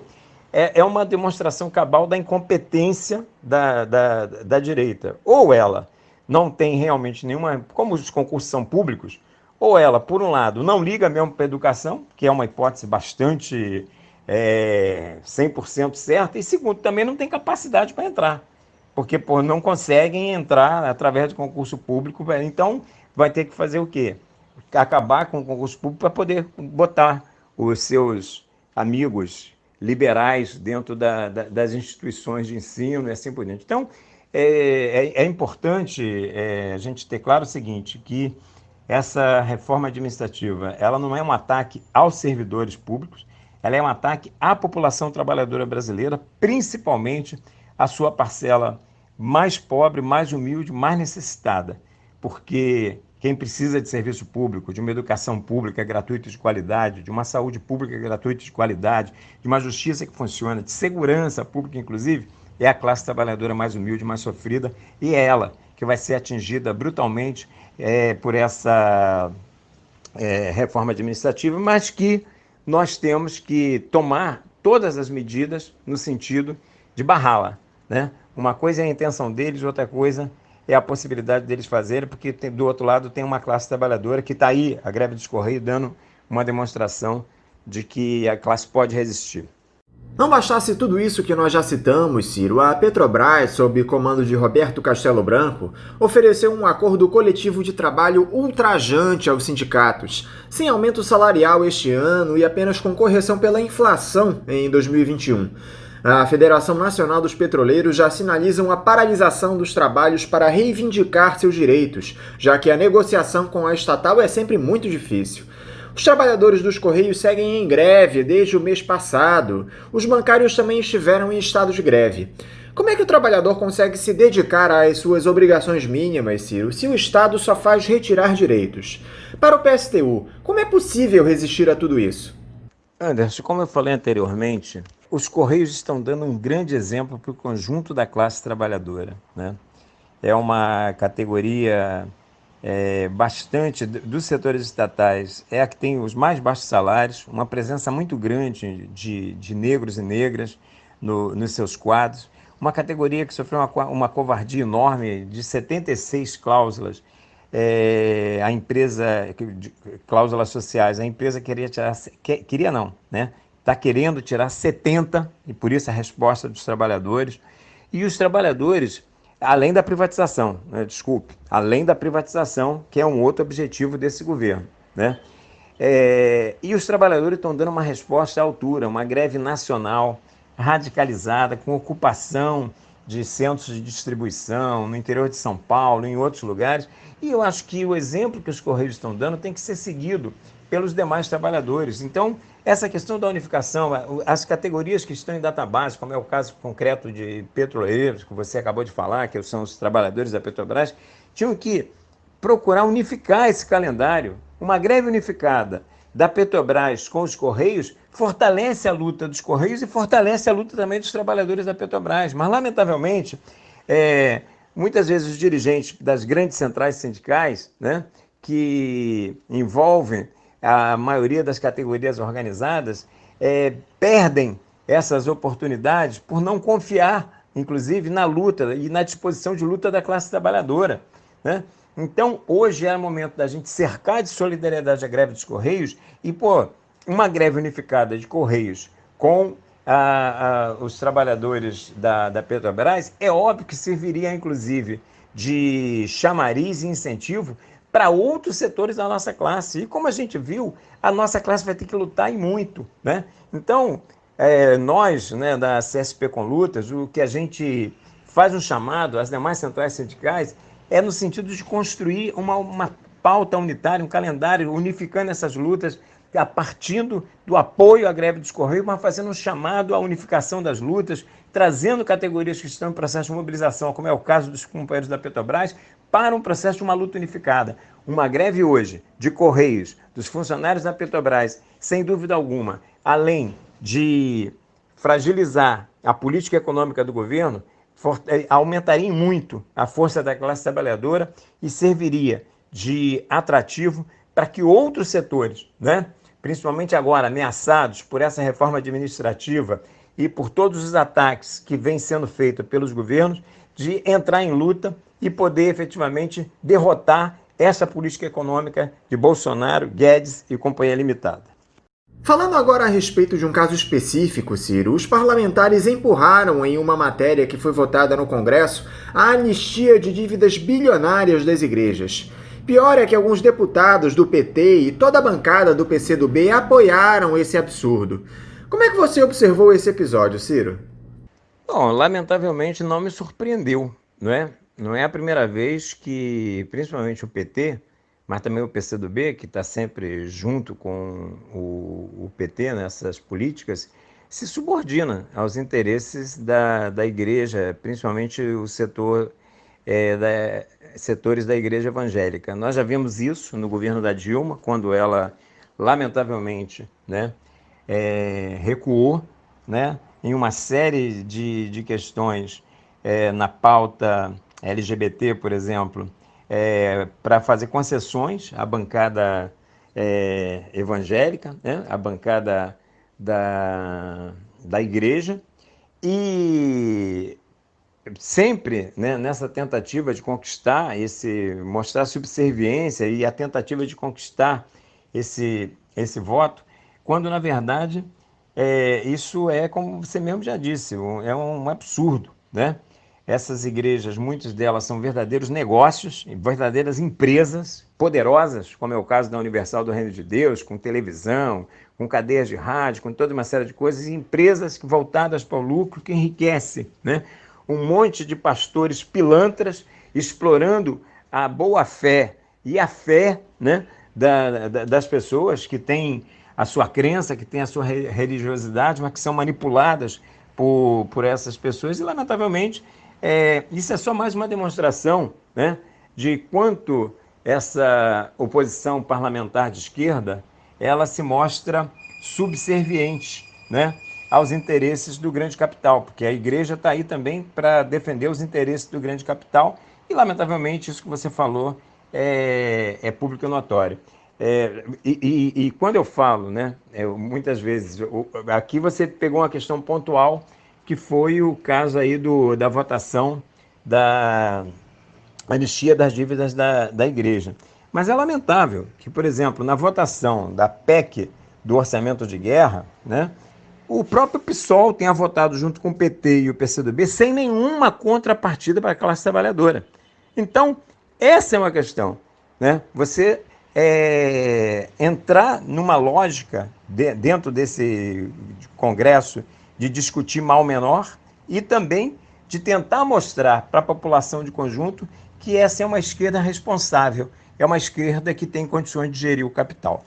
é uma demonstração cabal da incompetência da direita. Ou ela não tem realmente nenhuma... Como os concursos são públicos, ou ela, por um lado, não liga mesmo para a educação, que é uma hipótese bastante 100% certa, e segundo, também não tem capacidade para entrar, porque não conseguem entrar através do concurso público. Então, vai ter que fazer o quê? Acabar com o concurso público para poder botar os seus amigos liberais dentro das instituições de ensino e assim por diante. Então, é importante a gente ter claro o seguinte, que essa reforma administrativa, ela não é um ataque aos servidores públicos, ela é um ataque à população trabalhadora brasileira, principalmente à sua parcela mais pobre, mais humilde, mais necessitada, porque quem precisa de serviço público, de uma educação pública gratuita e de qualidade, de uma saúde pública gratuita e de qualidade, de uma justiça que funciona, de segurança pública, inclusive, é a classe trabalhadora mais humilde, mais sofrida, e é ela que vai ser atingida brutalmente por essa reforma administrativa, mas que nós temos que tomar todas as medidas no sentido de barrá-la, né? Uma coisa é a intenção deles, outra coisa é a possibilidade deles fazerem, porque do outro lado tem uma classe trabalhadora que está aí, a greve dos Correios, dando uma demonstração de que a classe pode resistir. Não bastasse tudo isso que nós já citamos, Ciro, a Petrobras, sob comando de Roberto Castelo Branco, ofereceu um acordo coletivo de trabalho ultrajante aos sindicatos, sem aumento salarial este ano e apenas com correção pela inflação em 2021. A Federação Nacional dos Petroleiros já sinaliza uma paralisação dos trabalhos para reivindicar seus direitos, já que a negociação com a estatal é sempre muito difícil. Os trabalhadores dos Correios seguem em greve desde o mês passado. Os bancários também estiveram em estado de greve. Como é que o trabalhador consegue se dedicar às suas obrigações mínimas, Ciro, se o Estado só faz retirar direitos? Para o PSTU, como é possível resistir a tudo isso? Anderson, como eu falei anteriormente, os Correios estão dando um grande exemplo para o conjunto da classe trabalhadora, né? É uma categoria bastante dos setores estatais, é a que tem os mais baixos salários, uma presença muito grande de negros e negras nos seus quadros, uma categoria que sofreu uma covardia enorme de 76 cláusulas, a empresa, cláusulas sociais, a empresa está querendo tirar 70, e por isso a resposta dos trabalhadores, e os trabalhadores, além da privatização, né, além da privatização, que é um outro objetivo desse governo, né? E os trabalhadores estão dando uma resposta à altura, uma greve nacional radicalizada, com ocupação de centros de distribuição no interior de São Paulo, em outros lugares, e eu acho que o exemplo que os Correios estão dando tem que ser seguido pelos demais trabalhadores. Então, essa questão da unificação, as categorias que estão em database, como é o caso concreto de petroleiros, que você acabou de falar, que são os trabalhadores da Petrobras, tinham que procurar unificar esse calendário. Uma greve unificada da Petrobras com os Correios fortalece a luta dos Correios e fortalece a luta também dos trabalhadores da Petrobras. Mas, lamentavelmente, muitas vezes os dirigentes das grandes centrais sindicais, né, que envolvem a maioria das categorias organizadas, perdem essas oportunidades por não confiar, inclusive, na luta e na disposição de luta da classe trabalhadora, né? Então, hoje era o momento da gente cercar de solidariedade a greve dos Correios e, uma greve unificada de Correios com os trabalhadores da Petrobras, é óbvio que serviria, inclusive, de chamariz e incentivo para outros setores da nossa classe. E como a gente viu, a nossa classe vai ter que lutar e muito, né? Então, nós, né, da CSP com Lutas, o que a gente faz um chamado às demais centrais sindicais é no sentido de construir uma pauta unitária, um calendário unificando essas lutas, a partindo do apoio à greve dos Correios, mas fazendo um chamado à unificação das lutas, trazendo categorias que estão em processo de mobilização, como é o caso dos companheiros da Petrobras, para um processo de uma luta unificada. Uma greve hoje de Correios, dos funcionários da Petrobras, sem dúvida alguma, além de fragilizar a política econômica do governo, aumentaria muito a força da classe trabalhadora e serviria de atrativo para que outros setores, né, principalmente agora ameaçados por essa reforma administrativa e por todos os ataques que vêm sendo feitos pelos governos, de entrar em luta e poder efetivamente derrotar essa política econômica de Bolsonaro, Guedes e Companhia Limitada. Falando agora a respeito de um caso específico, Ciro, os parlamentares empurraram em uma matéria que foi votada no Congresso a anistia de dívidas bilionárias das igrejas. Pior é que alguns deputados do PT e toda a bancada do PCdoB apoiaram esse absurdo. Como é que você observou esse episódio, Ciro? Bom, lamentavelmente não me surpreendeu, não é? Não é a primeira vez que, principalmente o PT, mas também o PCdoB, que está sempre junto com o PT nessas políticas, se subordina aos interesses da igreja, principalmente o setor setores da igreja evangélica. Nós já vimos isso no governo da Dilma, quando ela, lamentavelmente, né, recuou, né, em uma série de questões na pauta LGBT, por exemplo, para fazer concessões à bancada evangélica, né, à bancada da igreja, e sempre, né, nessa tentativa de conquistar mostrar subserviência e a tentativa de conquistar esse voto, quando na verdade isso é, como você mesmo já disse, é um absurdo, né? Essas igrejas, muitas delas são verdadeiros negócios, verdadeiras empresas poderosas, como é o caso da Universal do Reino de Deus, com televisão, com cadeias de rádio, com toda uma série de coisas, e empresas voltadas para o lucro que enriquece, né? Um monte de pastores pilantras explorando a boa-fé e a fé, né, das pessoas que têm a sua crença, que têm a sua religiosidade, mas que são manipuladas por essas pessoas. E, lamentavelmente, isso é só mais uma demonstração, né, de quanto essa oposição parlamentar de esquerda ela se mostra subserviente, né, aos interesses do grande capital, porque a igreja está aí também para defender os interesses do grande capital e, lamentavelmente, isso que você falou é público e notório. E quando eu falo, né, muitas vezes, aqui você pegou uma questão pontual, que foi o caso aí da votação da anistia das dívidas da igreja. Mas é lamentável que, por exemplo, na votação da PEC do orçamento de guerra, né, o próprio PSOL tenha votado junto com o PT e o PCdoB sem nenhuma contrapartida para a classe trabalhadora. Então, essa é uma questão, né? Você entrar numa lógica dentro desse Congresso de discutir mal menor e também de tentar mostrar para a população de conjunto que essa é uma esquerda responsável, é uma esquerda que tem condições de gerir o capital.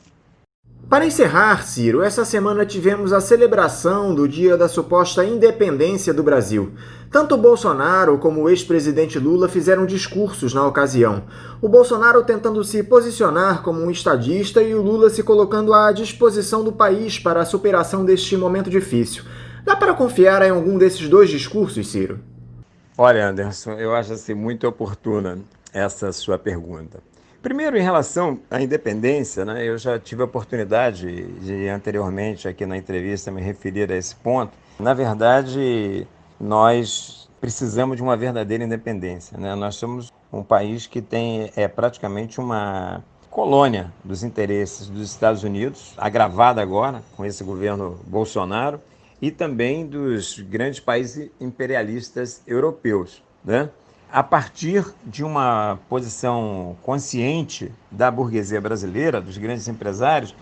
Para encerrar, Ciro, essa semana tivemos a celebração do dia da suposta independência do Brasil. Tanto Bolsonaro como o ex-presidente Lula fizeram discursos na ocasião. O Bolsonaro tentando se posicionar como um estadista e o Lula se colocando à disposição do país para a superação deste momento difícil. Dá para confiar em algum desses dois discursos, Ciro? Olha, Anderson, eu acho assim, muito oportuna essa sua pergunta. Primeiro, em relação à independência, né, eu já tive a oportunidade de anteriormente aqui na entrevista me referir a esse ponto. Na verdade, nós precisamos de uma verdadeira independência, né? Nós somos um país que é praticamente uma colônia dos interesses dos Estados Unidos, agravada agora com esse governo Bolsonaro, e também dos grandes países imperialistas europeus, né? A partir de uma posição consciente da burguesia brasileira, dos grandes empresários,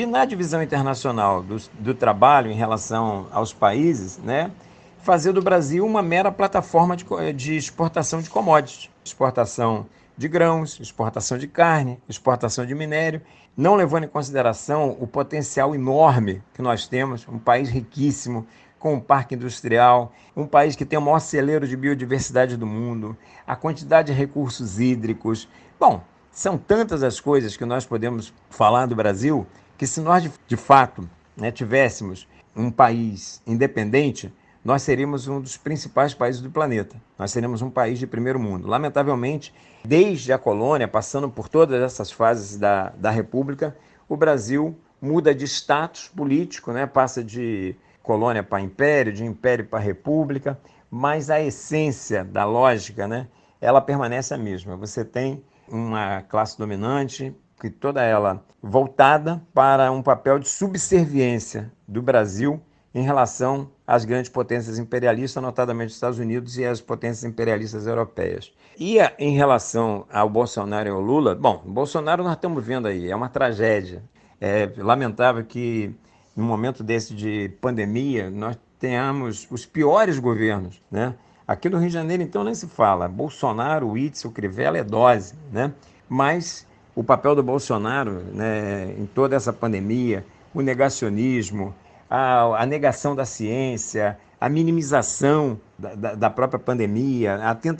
na divisão internacional do trabalho em relação aos países, né, fazer do Brasil uma mera plataforma de exportação de commodities, exportação de grãos, exportação de carne, exportação de minério, não levando em consideração o potencial enorme que nós temos, um país riquíssimo, com um parque industrial, um país que tem o maior celeiro de biodiversidade do mundo, a quantidade de recursos hídricos. Bom, são tantas as coisas que nós podemos falar do Brasil, que se nós de fato, né, tivéssemos um país independente, nós seríamos um dos principais países do planeta. Nós seríamos um país de primeiro mundo. Lamentavelmente, desde a colônia, passando por todas essas fases da República, o Brasil muda de status político, né? Passa de colônia para império, de império para república, mas a essência da lógica, né, ela permanece a mesma. Você tem uma classe dominante, que toda ela voltada para um papel de subserviência do Brasil em relação às grandes potências imperialistas, notadamente os Estados Unidos e as potências imperialistas europeias. E em relação ao Bolsonaro e ao Lula, bom, o Bolsonaro nós estamos vendo aí, é uma tragédia. É lamentável que, num momento desse de pandemia, nós tenhamos os piores governos, né? Aqui no Rio de Janeiro, então, nem se fala. Bolsonaro, Witzel, Crivella é dose, né? Mas o papel do Bolsonaro, né, em toda essa pandemia, o negacionismo, a negação da ciência, a minimização da própria pandemia,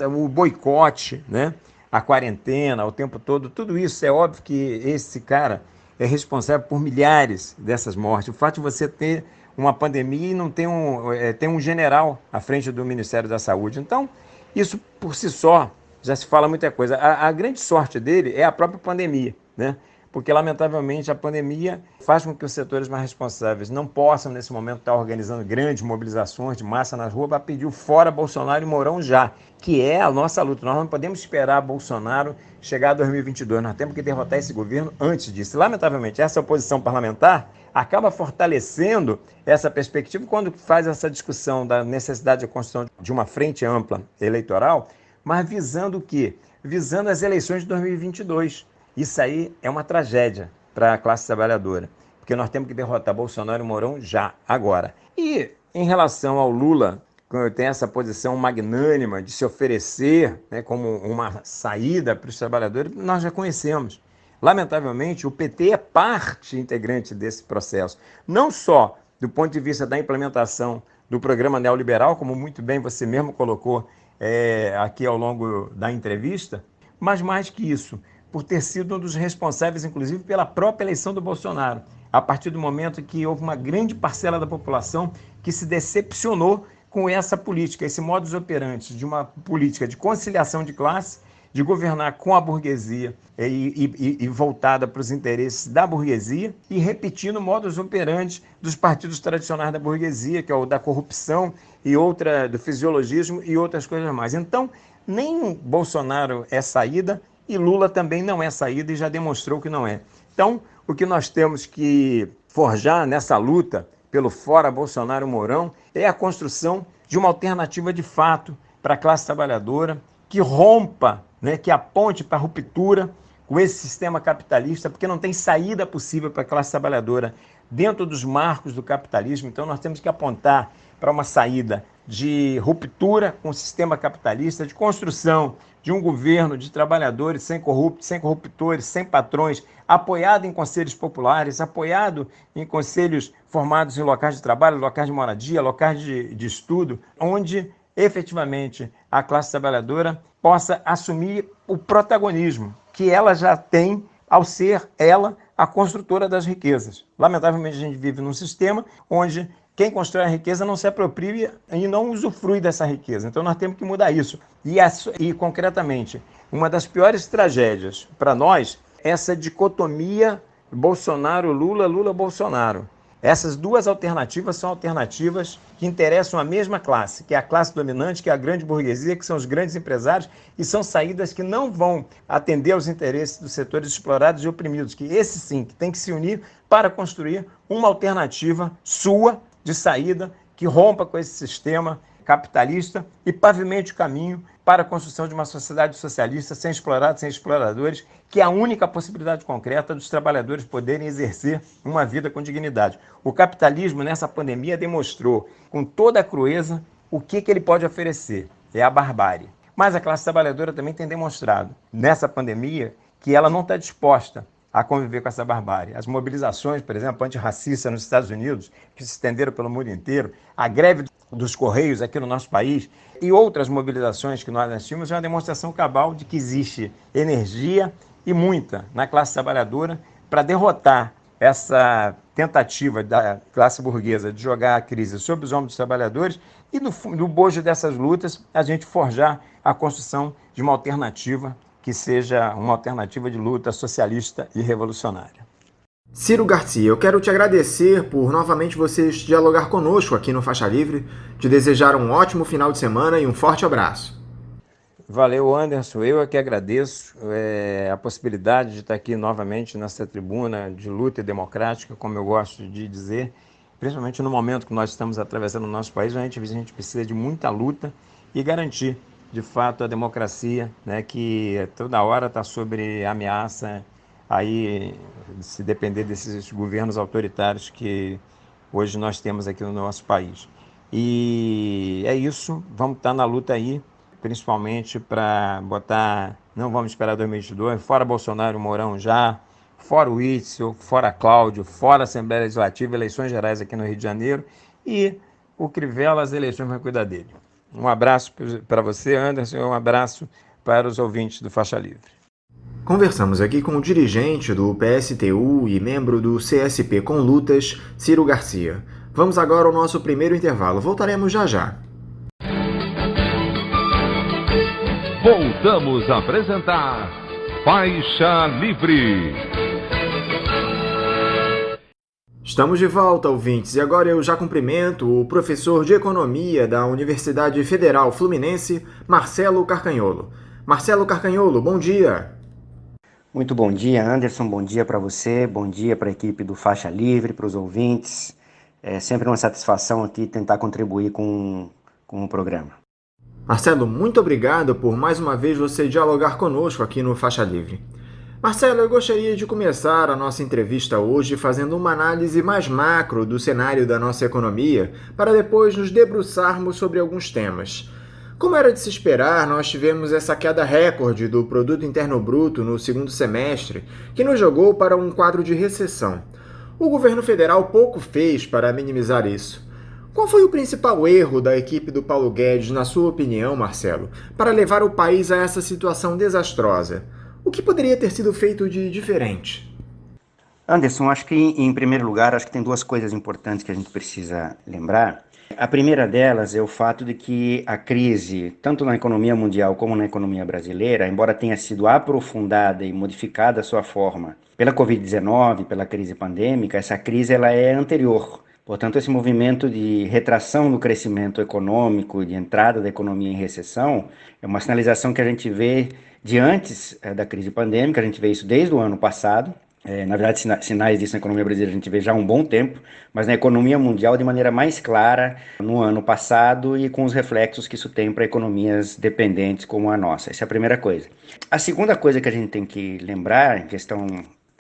o boicote, né, a quarentena o tempo todo, tudo isso é óbvio que esse cara é responsável por milhares dessas mortes. O fato de você ter uma pandemia e não ter ter um general à frente do Ministério da Saúde. Então, isso por si só já se fala muita coisa. A grande sorte dele é a própria pandemia, né? Porque, lamentavelmente, a pandemia faz com que os setores mais responsáveis não possam, nesse momento, estar organizando grandes mobilizações de massa nas ruas para pedir o fora Bolsonaro e Mourão já, que é a nossa luta. Nós não podemos esperar Bolsonaro chegar a 2022, nós temos que derrotar esse governo antes disso. Lamentavelmente, essa oposição parlamentar acaba fortalecendo essa perspectiva quando faz essa discussão da necessidade de construção de uma frente ampla eleitoral, mas visando o quê? Visando as eleições de 2022. Isso aí é uma tragédia para a classe trabalhadora, porque nós temos que derrotar Bolsonaro e Mourão já, agora. E em relação ao Lula, quando tem essa posição magnânima de se oferecer, né, como uma saída para os trabalhadores, nós já conhecemos. Lamentavelmente, o PT é parte integrante desse processo, não só do ponto de vista da implementação do programa neoliberal, como muito bem você mesmo colocou aqui ao longo da entrevista, mas mais que isso, por ter sido um dos responsáveis, inclusive, pela própria eleição do Bolsonaro, a partir do momento que houve uma grande parcela da população que se decepcionou com essa política, esse modus operandi de uma política de conciliação de classe, de governar com a burguesia e voltada para os interesses da burguesia e repetindo o modus operandi dos partidos tradicionais da burguesia, que é o da corrupção e do fisiologismo e outras coisas mais. Então, nem Bolsonaro é saída, e Lula também não é saída e já demonstrou que não é. Então, o que nós temos que forjar nessa luta pelo fora Bolsonaro e Mourão é a construção de uma alternativa de fato para a classe trabalhadora que rompa, né, que aponte para a ruptura com esse sistema capitalista, porque não tem saída possível para a classe trabalhadora dentro dos marcos do capitalismo. Então, nós temos que apontar para uma saída de ruptura com o sistema capitalista, de construção de um governo de trabalhadores sem corruptores, sem patrões, apoiado em conselhos populares, apoiado em conselhos formados em locais de trabalho, locais de moradia, locais de estudo, onde efetivamente a classe trabalhadora possa assumir o protagonismo que ela já tem ao ser ela a construtora das riquezas. Lamentavelmente, a gente vive num sistema onde quem constrói a riqueza não se apropria e não usufrui dessa riqueza. Então, nós temos que mudar isso. E concretamente, uma das piores tragédias para nós é essa dicotomia Bolsonaro-Lula, Lula-Bolsonaro. Essas duas alternativas são alternativas que interessam a mesma classe, que é a classe dominante, que é a grande burguesia, que são os grandes empresários, e são saídas que não vão atender aos interesses dos setores explorados e oprimidos, que esse sim, que tem que se unir para construir uma alternativa sua de saída que rompa com esse sistema capitalista e pavimente o caminho para a construção de uma sociedade socialista sem explorados, sem exploradores, que é a única possibilidade concreta dos trabalhadores poderem exercer uma vida com dignidade. O capitalismo, nessa pandemia, demonstrou com toda a crueza o que ele pode oferecer. É a barbárie. Mas a classe trabalhadora também tem demonstrado, nessa pandemia, que ela não está disposta a conviver com essa barbárie. As mobilizações, por exemplo, antirracistas nos Estados Unidos, que se estenderam pelo mundo inteiro, a greve dos Correios aqui no nosso país e outras mobilizações que nós assistimos, é uma demonstração cabal de que existe energia e muita na classe trabalhadora para derrotar essa tentativa da classe burguesa de jogar a crise sobre os ombros dos trabalhadores e, no bojo dessas lutas, a gente forjar a construção de uma alternativa que seja uma alternativa de luta socialista e revolucionária. Ciro Garcia, eu quero te agradecer por novamente vocês dialogar conosco aqui no Faixa Livre, te desejar um ótimo final de semana e um forte abraço. Valeu, Anderson. Eu é que agradeço a possibilidade de estar aqui novamente nessa tribuna de luta democrática, como eu gosto de dizer, principalmente no momento que nós estamos atravessando no nosso país, onde a gente precisa de muita luta e garantir, de fato, a democracia, né, que toda hora está sob ameaça, aí, se depender desses governos autoritários que hoje nós temos aqui no nosso país. E é isso, vamos estar na luta aí, principalmente para botar, não vamos esperar 2022, fora Bolsonaro e Mourão já, fora o Witzel, fora Cláudio, fora a Assembleia Legislativa, eleições gerais aqui no Rio de Janeiro, e o Crivella, as eleições vão cuidar dele. Um abraço para você, Anderson, e um abraço para os ouvintes do Faixa Livre. Conversamos aqui com o dirigente do PSTU e membro do CSP com Lutas, Ciro Garcia. Vamos agora ao nosso primeiro intervalo. Voltaremos já já. Voltamos a apresentar Faixa Livre. Estamos de volta, ouvintes, e agora eu já cumprimento o professor de Economia da Universidade Federal Fluminense, Marcelo Carcanholo. Marcelo Carcanholo, bom dia. Muito bom dia, Anderson, bom dia para você, bom dia para a equipe do Faixa Livre, para os ouvintes. É sempre uma satisfação aqui tentar contribuir com o programa. Marcelo, muito obrigado por mais uma vez você dialogar conosco aqui no Faixa Livre. Marcelo, eu gostaria de começar a nossa entrevista hoje fazendo uma análise mais macro do cenário da nossa economia, para depois nos debruçarmos sobre alguns temas. Como era de se esperar, nós tivemos essa queda recorde do Produto Interno Bruto no segundo semestre, que nos jogou para um quadro de recessão. O governo federal pouco fez para minimizar isso. Qual foi o principal erro da equipe do Paulo Guedes, na sua opinião, Marcelo, para levar o país a essa situação desastrosa? O que poderia ter sido feito de diferente? Anderson, acho que em primeiro lugar, acho que tem duas coisas importantes que a gente precisa lembrar. A primeira delas é o fato de que a crise, tanto na economia mundial como na economia brasileira, embora tenha sido aprofundada e modificada a sua forma pela Covid-19, pela crise pandêmica, essa crise ela é anterior. Portanto, esse movimento de retração do crescimento econômico, de entrada da economia em recessão, é uma sinalização que a gente vê de antes da crise pandêmica, a gente vê isso desde o ano passado. Na verdade, sinais disso na economia brasileira a gente vê já há um bom tempo, mas na economia mundial de maneira mais clara no ano passado e com os reflexos que isso tem para economias dependentes como a nossa. Essa é a primeira coisa. A segunda coisa que a gente tem que lembrar, em questão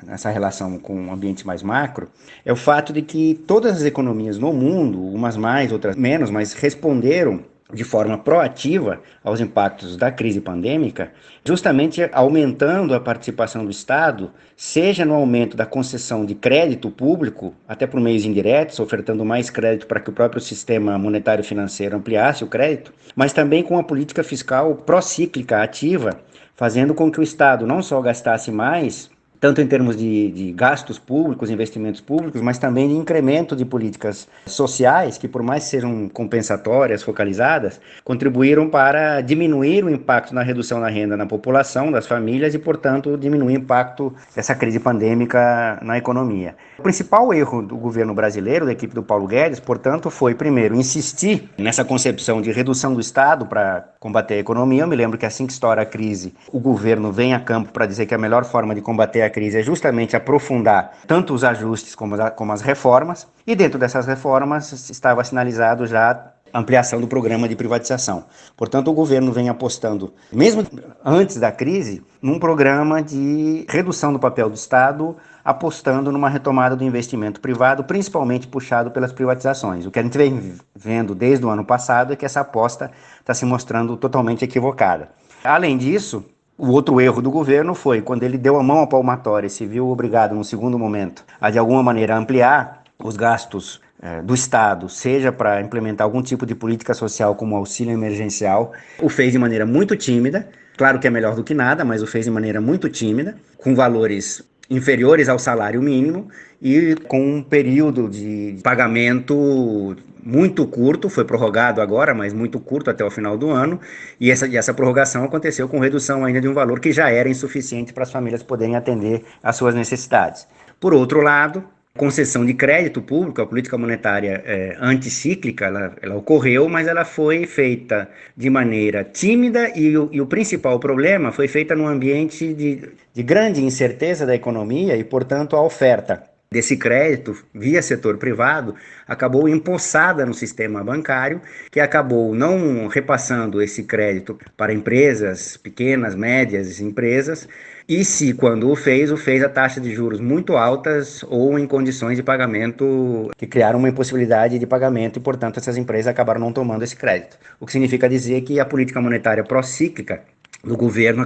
nessa relação com ambientes mais macro, é o fato de que todas as economias no mundo, umas mais, outras menos, mas responderam de forma proativa aos impactos da crise pandêmica, justamente aumentando a participação do Estado, seja no aumento da concessão de crédito público, até por meios indiretos, ofertando mais crédito para que o próprio sistema monetário e financeiro ampliasse o crédito, mas também com a política fiscal procíclica ativa, fazendo com que o Estado não só gastasse mais, tanto em termos de gastos públicos, investimentos públicos, mas também de incremento de políticas sociais, que por mais sejam compensatórias, focalizadas, contribuíram para diminuir o impacto na redução da renda na população, das famílias e, portanto, diminuir o impacto dessa crise pandêmica na economia. O principal erro do governo brasileiro, da equipe do Paulo Guedes, portanto, foi, primeiro, insistir nessa concepção de redução do Estado para combater a economia. Eu me lembro que assim que estoura a crise, o governo vem a campo para dizer que a melhor forma de combater a crise é justamente aprofundar tanto os ajustes como as reformas, e dentro dessas reformas estava sinalizado já a ampliação do programa de privatização. Portanto, o governo vem apostando, mesmo antes da crise, num programa de redução do papel do Estado, apostando numa retomada do investimento privado, principalmente puxado pelas privatizações. O que a gente vem vendo desde o ano passado é que essa aposta está se mostrando totalmente equivocada. Além disso, o outro erro do governo foi quando ele deu a mão à palmatória e se viu obrigado, no segundo momento, a de alguma maneira ampliar os gastos do Estado, seja para implementar algum tipo de política social como auxílio emergencial, o fez de maneira muito tímida. Claro que é melhor do que nada, mas o fez de maneira muito tímida, com valores inferiores ao salário mínimo e com um período de pagamento muito curto, foi prorrogado agora, mas muito curto até o final do ano, e essa prorrogação aconteceu com redução ainda de um valor que já era insuficiente para as famílias poderem atender às suas necessidades. Por outro lado, concessão de crédito público, a política monetária anticíclica, ela ocorreu, mas ela foi feita de maneira tímida e o principal problema foi feita num ambiente de grande incerteza da economia e, portanto, a oferta desse crédito via setor privado acabou empossada no sistema bancário, que acabou não repassando esse crédito para empresas, pequenas, médias empresas, e se quando o fez a taxa de juros muito altas ou em condições de pagamento que criaram uma impossibilidade de pagamento e, portanto, essas empresas acabaram não tomando esse crédito. O que significa dizer que a política monetária pró-cíclica do governo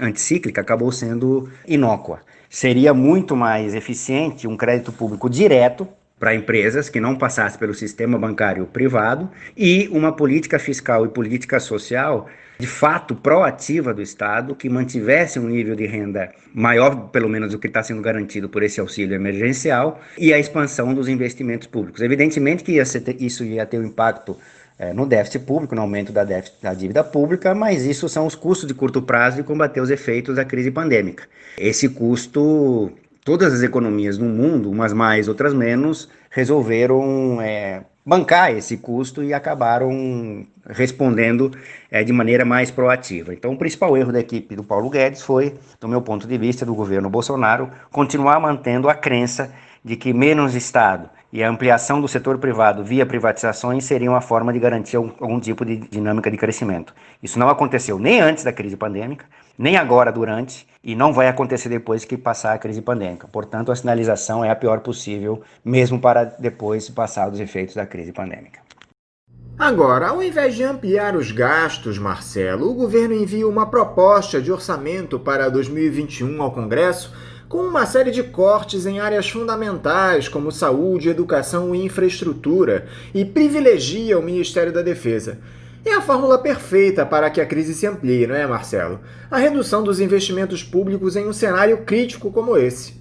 anticíclica acabou sendo inócua. Seria muito mais eficiente um crédito público direto para empresas que não passasse pelo sistema bancário privado e uma política fiscal e política social de fato proativa do Estado, que mantivesse um nível de renda maior, pelo menos do que está sendo garantido por esse auxílio emergencial, e a expansão dos investimentos públicos. Evidentemente que isso ia ter um impacto no déficit público, no aumento da dívida pública, mas isso são os custos de curto prazo de combater os efeitos da crise pandêmica. Esse custo, todas as economias no mundo, umas mais, outras menos, resolveram bancar esse custo e acabaram respondendo de maneira mais proativa. Então, o principal erro da equipe do Paulo Guedes foi, do meu ponto de vista, do governo Bolsonaro, continuar mantendo a crença de que menos Estado e a ampliação do setor privado via privatizações seria uma forma de garantir algum tipo de dinâmica de crescimento. Isso não aconteceu nem antes da crise pandêmica, nem agora durante, e não vai acontecer depois que passar a crise pandêmica. Portanto, a sinalização é a pior possível, mesmo para depois passar os efeitos da crise pandêmica. Agora, ao invés de ampliar os gastos, Marcelo, o governo envia uma proposta de orçamento para 2021 ao Congresso com uma série de cortes em áreas fundamentais como saúde, educação e infraestrutura, e privilegia o Ministério da Defesa. É a fórmula perfeita para que a crise se amplie, não é, Marcelo? A redução dos investimentos públicos em um cenário crítico como esse.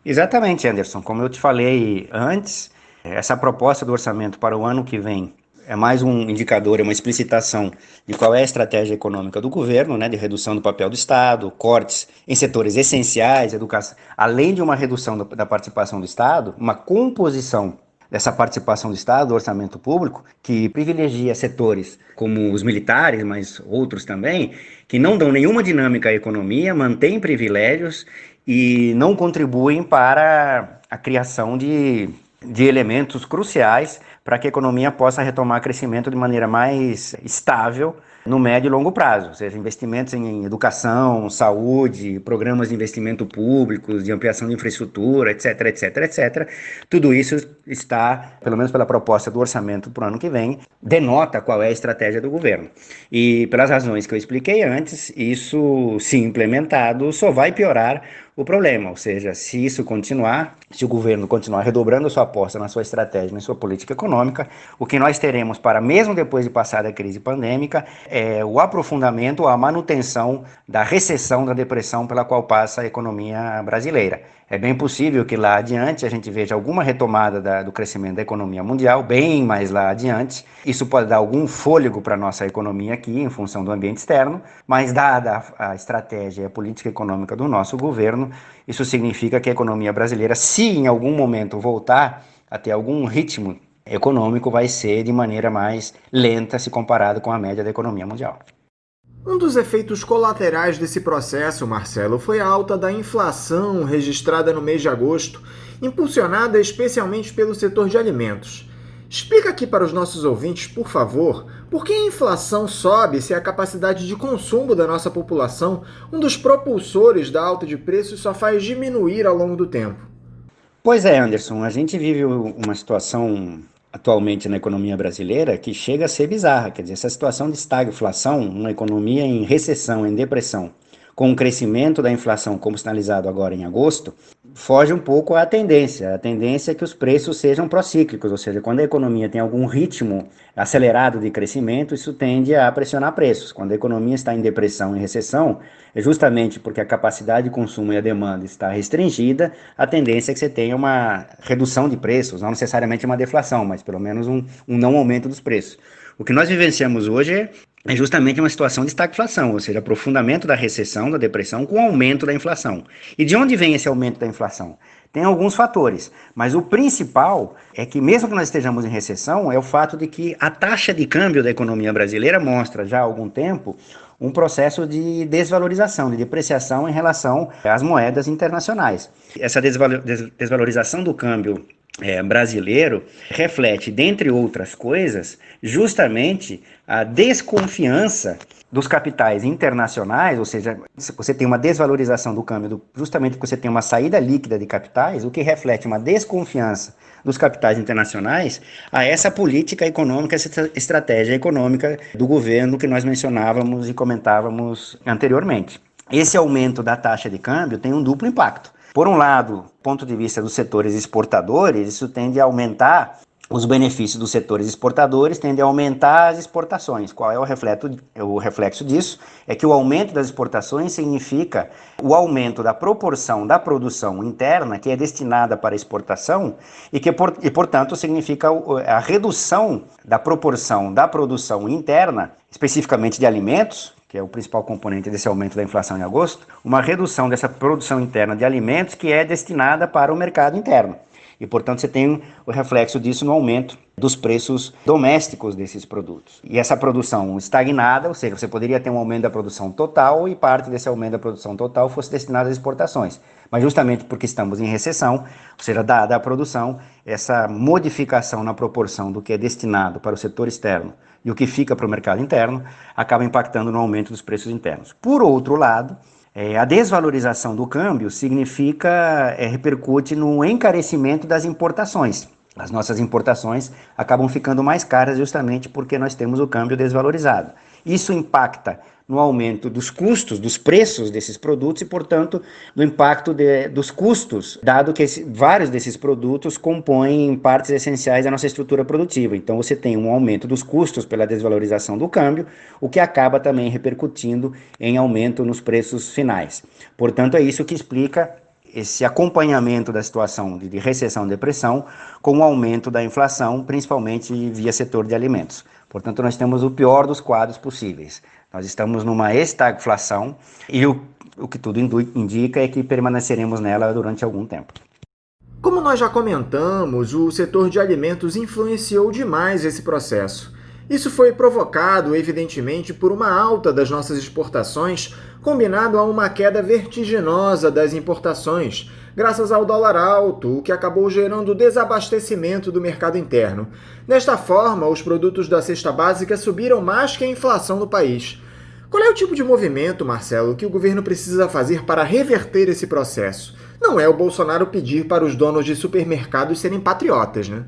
Exatamente, Anderson. Como eu te falei antes, essa proposta do orçamento para o ano que vem é mais um indicador, é uma explicitação de qual é a estratégia econômica do governo, de redução do papel do Estado, cortes em setores essenciais, educação, além de uma redução da participação do Estado, uma composição dessa participação do Estado, do orçamento público, que privilegia setores como os militares, mas outros também, que não dão nenhuma dinâmica à economia, mantêm privilégios e não contribuem para a criação de elementos cruciais para que a economia possa retomar crescimento de maneira mais estável no médio e longo prazo, ou seja, investimentos em educação, saúde, programas de investimento públicos, de ampliação de infraestrutura, etc, etc, etc. Tudo isso está, pelo menos pela proposta do orçamento para o ano que vem, denota qual é a estratégia do governo. E pelas razões que eu expliquei antes, isso, se implementado, só vai piorar o problema, ou seja, se isso continuar, se o governo continuar redobrando sua aposta na sua estratégia, na sua política econômica, econômica. O que nós teremos para, mesmo depois de passar a crise pandêmica, é o aprofundamento, a manutenção da recessão, da depressão pela qual passa a economia brasileira. É bem possível que lá adiante a gente veja alguma retomada do crescimento da economia mundial, bem mais lá adiante. Isso pode dar algum fôlego para a nossa economia aqui, em função do ambiente externo, mas dada a estratégia e a política econômica do nosso governo, isso significa que a economia brasileira, se em algum momento voltar a ter algum ritmo econômico, vai ser de maneira mais lenta se comparado com a média da economia mundial. Um dos efeitos colaterais desse processo, Marcelo, foi a alta da inflação registrada no mês de agosto, impulsionada especialmente pelo setor de alimentos. Explica aqui para os nossos ouvintes, por favor, por que a inflação sobe se a capacidade de consumo da nossa população, um dos propulsores da alta de preços, só faz diminuir ao longo do tempo. Pois é, Anderson, a gente vive uma situação atualmente na economia brasileira que chega a ser bizarra. Quer dizer, essa situação de estagflação, uma economia em recessão, em depressão, com o crescimento da inflação como sinalizado agora em agosto, foge um pouco à tendência. A tendência é que os preços sejam procíclicos, ou seja, quando a economia tem algum ritmo acelerado de crescimento, isso tende a pressionar preços. Quando a economia está em depressão, em recessão, é justamente porque a capacidade de consumo e a demanda está restringida, a tendência é que você tenha uma redução de preços, não necessariamente uma deflação, mas pelo menos um não aumento dos preços. O que nós vivenciamos hoje é justamente uma situação de estagflação, ou seja, aprofundamento da recessão, da depressão, com aumento da inflação. E de onde vem esse aumento da inflação? Tem alguns fatores, mas o principal é que, mesmo que nós estejamos em recessão, é o fato de que a taxa de câmbio da economia brasileira mostra já há algum tempo um processo de desvalorização, de depreciação em relação às moedas internacionais. Essa desvalorização do câmbio brasileiro reflete, dentre outras coisas, justamente a desconfiança dos capitais internacionais, ou seja, você tem uma desvalorização do câmbio justamente porque você tem uma saída líquida de capitais, o que reflete uma desconfiança dos capitais internacionais a essa política econômica, essa estratégia econômica do governo que nós mencionávamos e comentávamos anteriormente. Esse aumento da taxa de câmbio tem um duplo impacto. Por um lado, do ponto de vista dos setores exportadores, isso tende a aumentar os benefícios dos setores exportadores, tende a aumentar as exportações. Qual é o reflexo disso? É que o aumento das exportações significa o aumento da proporção da produção interna que é destinada para exportação e, portanto, significa a redução da proporção da produção interna, especificamente de alimentos, que é o principal componente desse aumento da inflação em agosto, uma redução dessa produção interna de alimentos que é destinada para o mercado interno. E, portanto, você tem o reflexo disso no aumento dos preços domésticos desses produtos. E essa produção estagnada, ou seja, você poderia ter um aumento da produção total e parte desse aumento da produção total fosse destinada às exportações. Mas justamente porque estamos em recessão, ou seja, dada a produção, essa modificação na proporção do que é destinado para o setor externo e o que fica para o mercado interno, acaba impactando no aumento dos preços internos. Por outro lado, a desvalorização do câmbio repercute no encarecimento das importações. As nossas importações acabam ficando mais caras justamente porque nós temos o câmbio desvalorizado. Isso impacta no aumento dos custos, dos preços desses produtos e, portanto, no impacto dos custos, dado que vários desses produtos compõem partes essenciais da nossa estrutura produtiva. Então, você tem um aumento dos custos pela desvalorização do câmbio, o que acaba também repercutindo em aumento nos preços finais. Portanto, é isso que explica esse acompanhamento da situação de recessão e depressão com o aumento da inflação, principalmente via setor de alimentos. Portanto, nós temos o pior dos quadros possíveis. Nós estamos numa estagflação e o que tudo indica é que permaneceremos nela durante algum tempo. Como nós já comentamos, o setor de alimentos influenciou demais esse processo. Isso foi provocado, evidentemente, por uma alta das nossas exportações, combinado a uma queda vertiginosa das importações, graças ao dólar alto, o que acabou gerando desabastecimento do mercado interno. Desta forma, os produtos da cesta básica subiram mais que a inflação no país. Qual é o tipo de movimento, Marcelo, que o governo precisa fazer para reverter esse processo? Não é o Bolsonaro pedir para os donos de supermercados serem patriotas, né?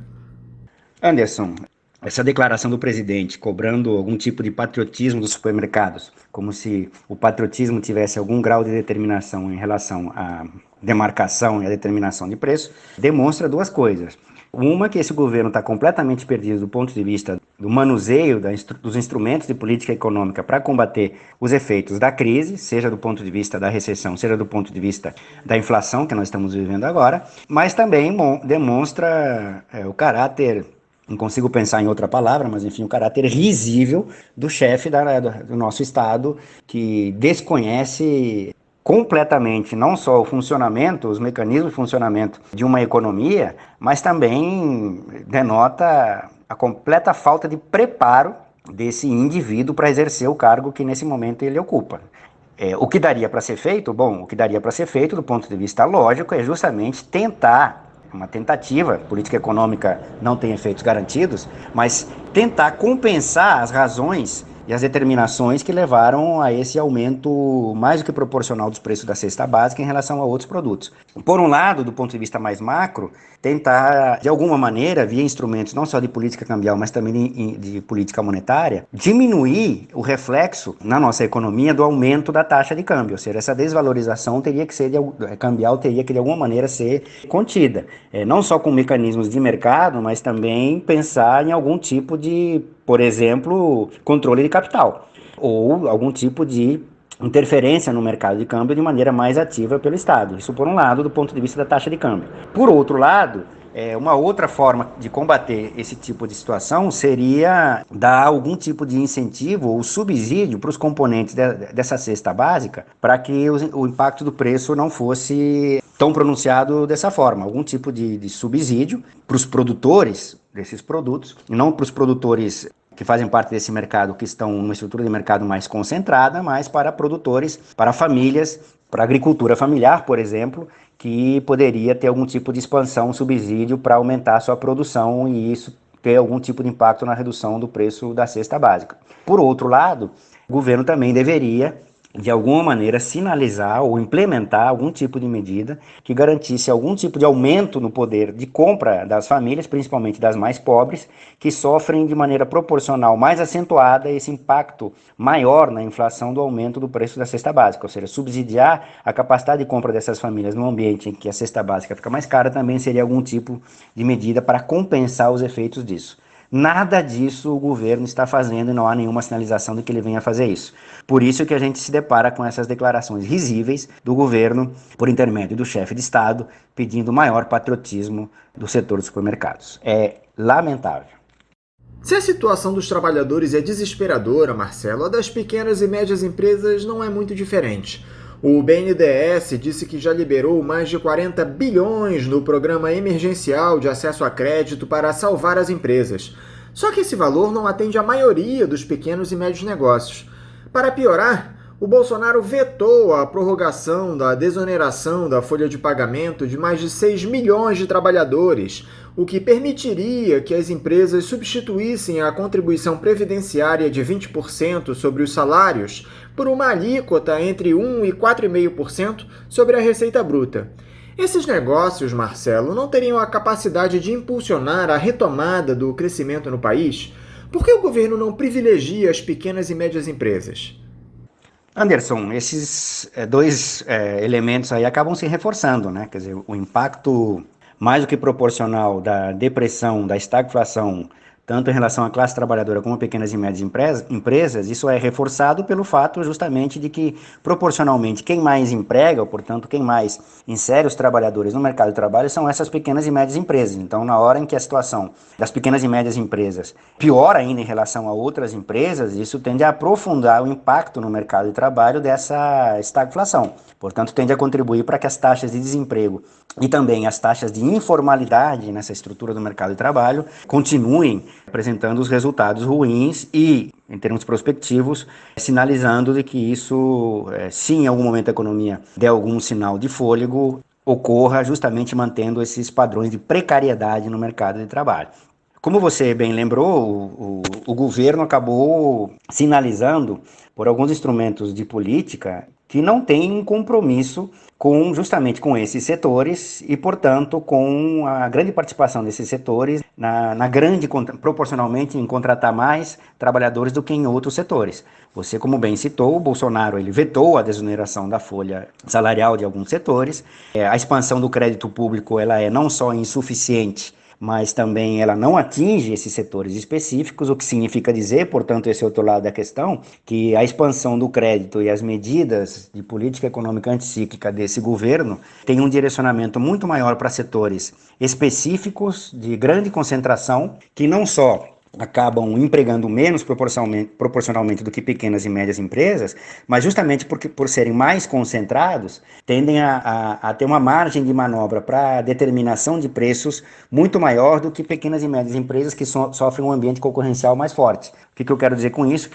Anderson, essa declaração do presidente cobrando algum tipo de patriotismo dos supermercados, como se o patriotismo tivesse algum grau de determinação em relação à demarcação e à determinação de preço, demonstra duas coisas. Uma, que esse governo está completamente perdido do ponto de vista do manuseio dos instrumentos de política econômica para combater os efeitos da crise, seja do ponto de vista da recessão, seja do ponto de vista da inflação que nós estamos vivendo agora, mas também demonstra o caráter, não consigo pensar em outra palavra, mas enfim, o caráter risível do chefe do nosso Estado, que desconhece completamente não só o funcionamento, os mecanismos de funcionamento de uma economia, mas também denota a completa falta de preparo desse indivíduo para exercer o cargo que nesse momento ele ocupa. O que daria para ser feito? Bom, o que daria para ser feito do ponto de vista lógico é justamente uma tentativa, política econômica não tem efeitos garantidos, mas tentar compensar as razões e as determinações que levaram a esse aumento mais do que proporcional dos preços da cesta básica em relação a outros produtos. Por um lado, do ponto de vista mais macro, tentar, de alguma maneira, via instrumentos não só de política cambial, mas também de política monetária, diminuir o reflexo na nossa economia do aumento da taxa de câmbio. Ou seja, essa desvalorização cambial teria que, de alguma maneira, ser contida. Não só com mecanismos de mercado, mas também pensar em algum tipo de, por exemplo, controle de capital, ou algum tipo de interferência no mercado de câmbio de maneira mais ativa pelo Estado. Isso por um lado, do ponto de vista da taxa de câmbio. Por outro lado, uma outra forma de combater esse tipo de situação seria dar algum tipo de incentivo ou subsídio para os componentes dessa cesta básica, para que o impacto do preço não fosse tão pronunciado dessa forma. Algum tipo de subsídio para os produtores desses produtos, e não para os produtores que fazem parte desse mercado, que estão numa estrutura de mercado mais concentrada, mas para produtores, para famílias, para agricultura familiar, por exemplo, que poderia ter algum tipo de expansão, subsídio para aumentar a sua produção e isso ter algum tipo de impacto na redução do preço da cesta básica. Por outro lado, o governo também deveria, de alguma maneira, sinalizar ou implementar algum tipo de medida que garantisse algum tipo de aumento no poder de compra das famílias, principalmente das mais pobres, que sofrem de maneira proporcional mais acentuada esse impacto maior na inflação do aumento do preço da cesta básica. Ou seja, subsidiar a capacidade de compra dessas famílias num ambiente em que a cesta básica fica mais cara também seria algum tipo de medida para compensar os efeitos disso. Nada disso o governo está fazendo e não há nenhuma sinalização de que ele venha fazer isso. Por isso que a gente se depara com essas declarações risíveis do governo, por intermédio do chefe de Estado, pedindo maior patriotismo do setor dos supermercados. É lamentável. Se a situação dos trabalhadores é desesperadora, Marcelo, a das pequenas e médias empresas não é muito diferente. O BNDES disse que já liberou mais de 40 bilhões no programa emergencial de acesso a crédito para salvar as empresas. Só que esse valor não atende à maioria dos pequenos e médios negócios. Para piorar, o Bolsonaro vetou a prorrogação da desoneração da folha de pagamento de mais de 6 milhões de trabalhadores, o que permitiria que as empresas substituíssem a contribuição previdenciária de 20% sobre os salários por uma alíquota entre 1% e 4,5% sobre a receita bruta. Esses negócios, Marcelo, não teriam a capacidade de impulsionar a retomada do crescimento no país? Por que o governo não privilegia as pequenas e médias empresas? Anderson, esses dois elementos aí acabam se reforçando, né? Quer dizer, o impacto mais do que proporcional da depressão, da estagflação, tanto em relação à classe trabalhadora como a pequenas e médias empresas, isso é reforçado pelo fato justamente de que, proporcionalmente, quem mais emprega, ou, portanto, quem mais insere os trabalhadores no mercado de trabalho são essas pequenas e médias empresas. Então, na hora em que a situação das pequenas e médias empresas piora ainda em relação a outras empresas, isso tende a aprofundar o impacto no mercado de trabalho dessa estagflação. Portanto, tende a contribuir para que as taxas de desemprego e também as taxas de informalidade nessa estrutura do mercado de trabalho continuem apresentando os resultados ruins e, em termos prospectivos, sinalizando de que isso, se em algum momento a economia der algum sinal de fôlego, ocorra justamente mantendo esses padrões de precariedade no mercado de trabalho. Como você bem lembrou, o governo acabou sinalizando por alguns instrumentos de política que não tem um compromisso justamente com esses setores e, portanto, com a grande participação desses setores proporcionalmente em contratar mais trabalhadores do que em outros setores. Você, como bem citou, o Bolsonaro ele vetou a desoneração da folha salarial de alguns setores. A expansão do crédito público ela é não só insuficiente, mas também ela não atinge esses setores específicos, o que significa dizer, portanto, esse outro lado da questão, que a expansão do crédito e as medidas de política econômica anticíclica desse governo têm um direcionamento muito maior para setores específicos de grande concentração, que não só acabam empregando menos proporcionalmente do que pequenas e médias empresas, mas justamente por serem mais concentrados, tendem a ter uma margem de manobra para determinação de preços muito maior do que pequenas e médias empresas que sofrem um ambiente concorrencial mais forte. O que eu quero dizer com isso?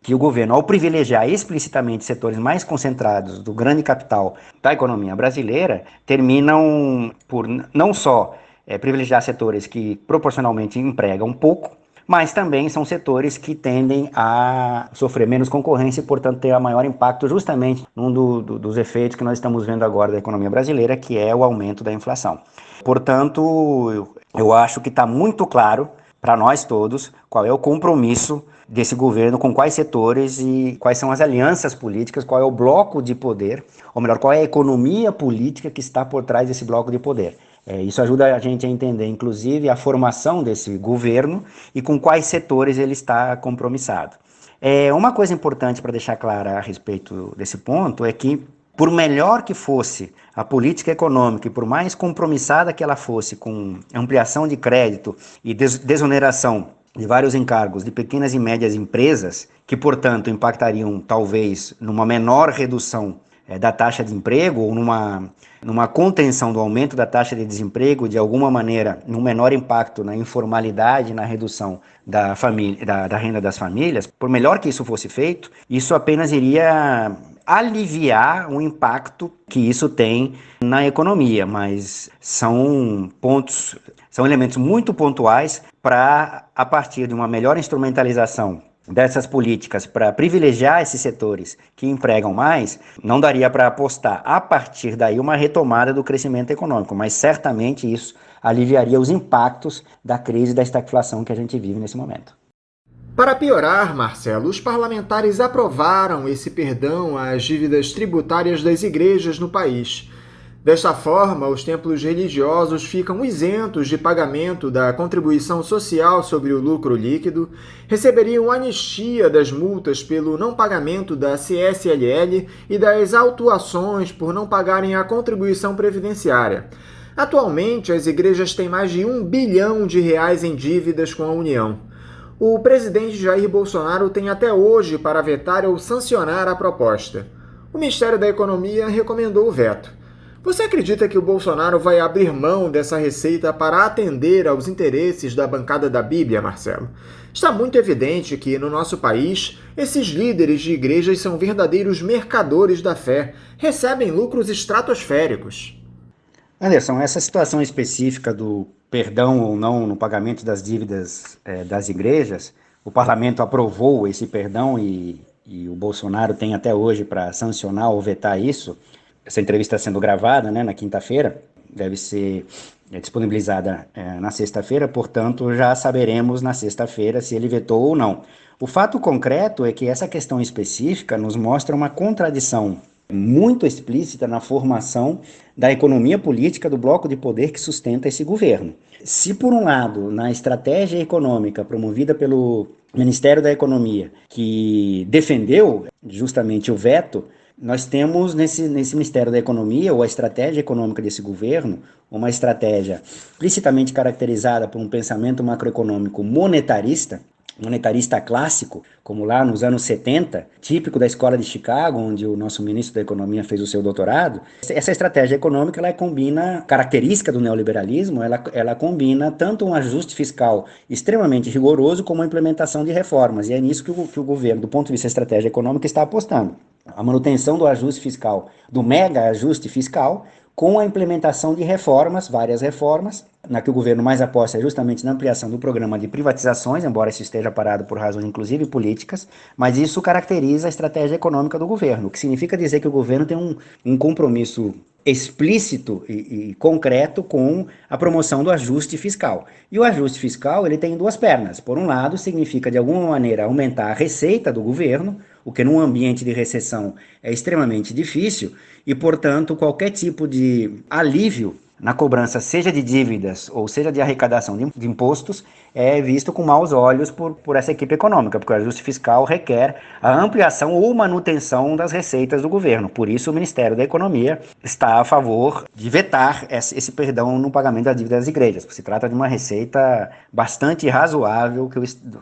Que o governo, ao privilegiar explicitamente setores mais concentrados do grande capital da economia brasileira, terminam por não só privilegiar setores que proporcionalmente empregam pouco, mas também são setores que tendem a sofrer menos concorrência e, portanto, ter maior impacto justamente num dos efeitos que nós estamos vendo agora da economia brasileira, que é o aumento da inflação. Portanto, eu acho que está muito claro para nós todos qual é o compromisso desse governo com quais setores e quais são as alianças políticas, qual é o bloco de poder, ou melhor, qual é a economia política que está por trás desse bloco de poder. Isso ajuda a gente a entender, inclusive, a formação desse governo e com quais setores ele está compromissado. Uma coisa importante para deixar clara a respeito desse ponto é que, por melhor que fosse a política econômica e por mais compromissada que ela fosse com ampliação de crédito e desoneração de vários encargos de pequenas e médias empresas, que, portanto, impactariam talvez numa menor redução da taxa de emprego ou numa contenção do aumento da taxa de desemprego, de alguma maneira, num menor impacto na informalidade, na redução da renda das famílias, por melhor que isso fosse feito, isso apenas iria aliviar o impacto que isso tem na economia, mas são elementos muito pontuais para, a partir de uma melhor instrumentalização dessas políticas para privilegiar esses setores que empregam mais, não daria para apostar a partir daí uma retomada do crescimento econômico, mas certamente isso aliviaria os impactos da crise da estagflação que a gente vive nesse momento. Para piorar, Marcelo, os parlamentares aprovaram esse perdão às dívidas tributárias das igrejas no país. Desta forma, os templos religiosos ficam isentos de pagamento da contribuição social sobre o lucro líquido, receberiam anistia das multas pelo não pagamento da CSLL e das autuações por não pagarem a contribuição previdenciária. Atualmente, as igrejas têm mais de R$ 1 bilhão em dívidas com a União. O presidente Jair Bolsonaro tem até hoje para vetar ou sancionar a proposta. O Ministério da Economia recomendou o veto. Você acredita que o Bolsonaro vai abrir mão dessa receita para atender aos interesses da bancada da Bíblia, Marcelo? Está muito evidente que, no nosso país, esses líderes de igrejas são verdadeiros mercadores da fé, recebem lucros estratosféricos. Anderson, essa situação específica do perdão ou não no pagamento das dívidas das igrejas, o parlamento aprovou esse perdão e o Bolsonaro tem até hoje para sancionar ou vetar isso. Essa entrevista está sendo gravada, na quinta-feira, deve ser disponibilizada na sexta-feira, portanto, já saberemos na sexta-feira se ele vetou ou não. O fato concreto é que essa questão específica nos mostra uma contradição muito explícita na formação da economia política do bloco de poder que sustenta esse governo. Se, por um lado, na estratégia econômica promovida pelo Ministério da Economia, que defendeu justamente o veto, nós temos nesse Ministério da Economia, ou a estratégia econômica desse governo, uma estratégia explicitamente caracterizada por um pensamento macroeconômico monetarista clássico, como lá nos anos 70, típico da escola de Chicago, onde o nosso ministro da Economia fez o seu doutorado. Essa estratégia econômica, ela combina, característica do neoliberalismo, ela combina tanto um ajuste fiscal extremamente rigoroso como a implementação de reformas, e é nisso que o governo, do ponto de vista da estratégia econômica, está apostando. A manutenção do ajuste fiscal, do mega ajuste fiscal, com a implementação de reformas, várias reformas. Na que o governo mais aposta é justamente na ampliação do programa de privatizações, embora isso esteja parado por razões inclusive políticas, mas isso caracteriza a estratégia econômica do governo, o que significa dizer que o governo tem um compromisso explícito e concreto com a promoção do ajuste fiscal. E o ajuste fiscal ele tem duas pernas. Por um lado, significa de alguma maneira aumentar a receita do governo, o que num ambiente de recessão é extremamente difícil, e portanto qualquer tipo de alívio na cobrança, seja de dívidas ou seja de arrecadação de impostos, é visto com maus olhos por essa equipe econômica, porque o ajuste fiscal requer a ampliação ou manutenção das receitas do governo. Por isso, o Ministério da Economia está a favor de vetar esse perdão no pagamento das dívidas das igrejas. Se trata de uma receita bastante razoável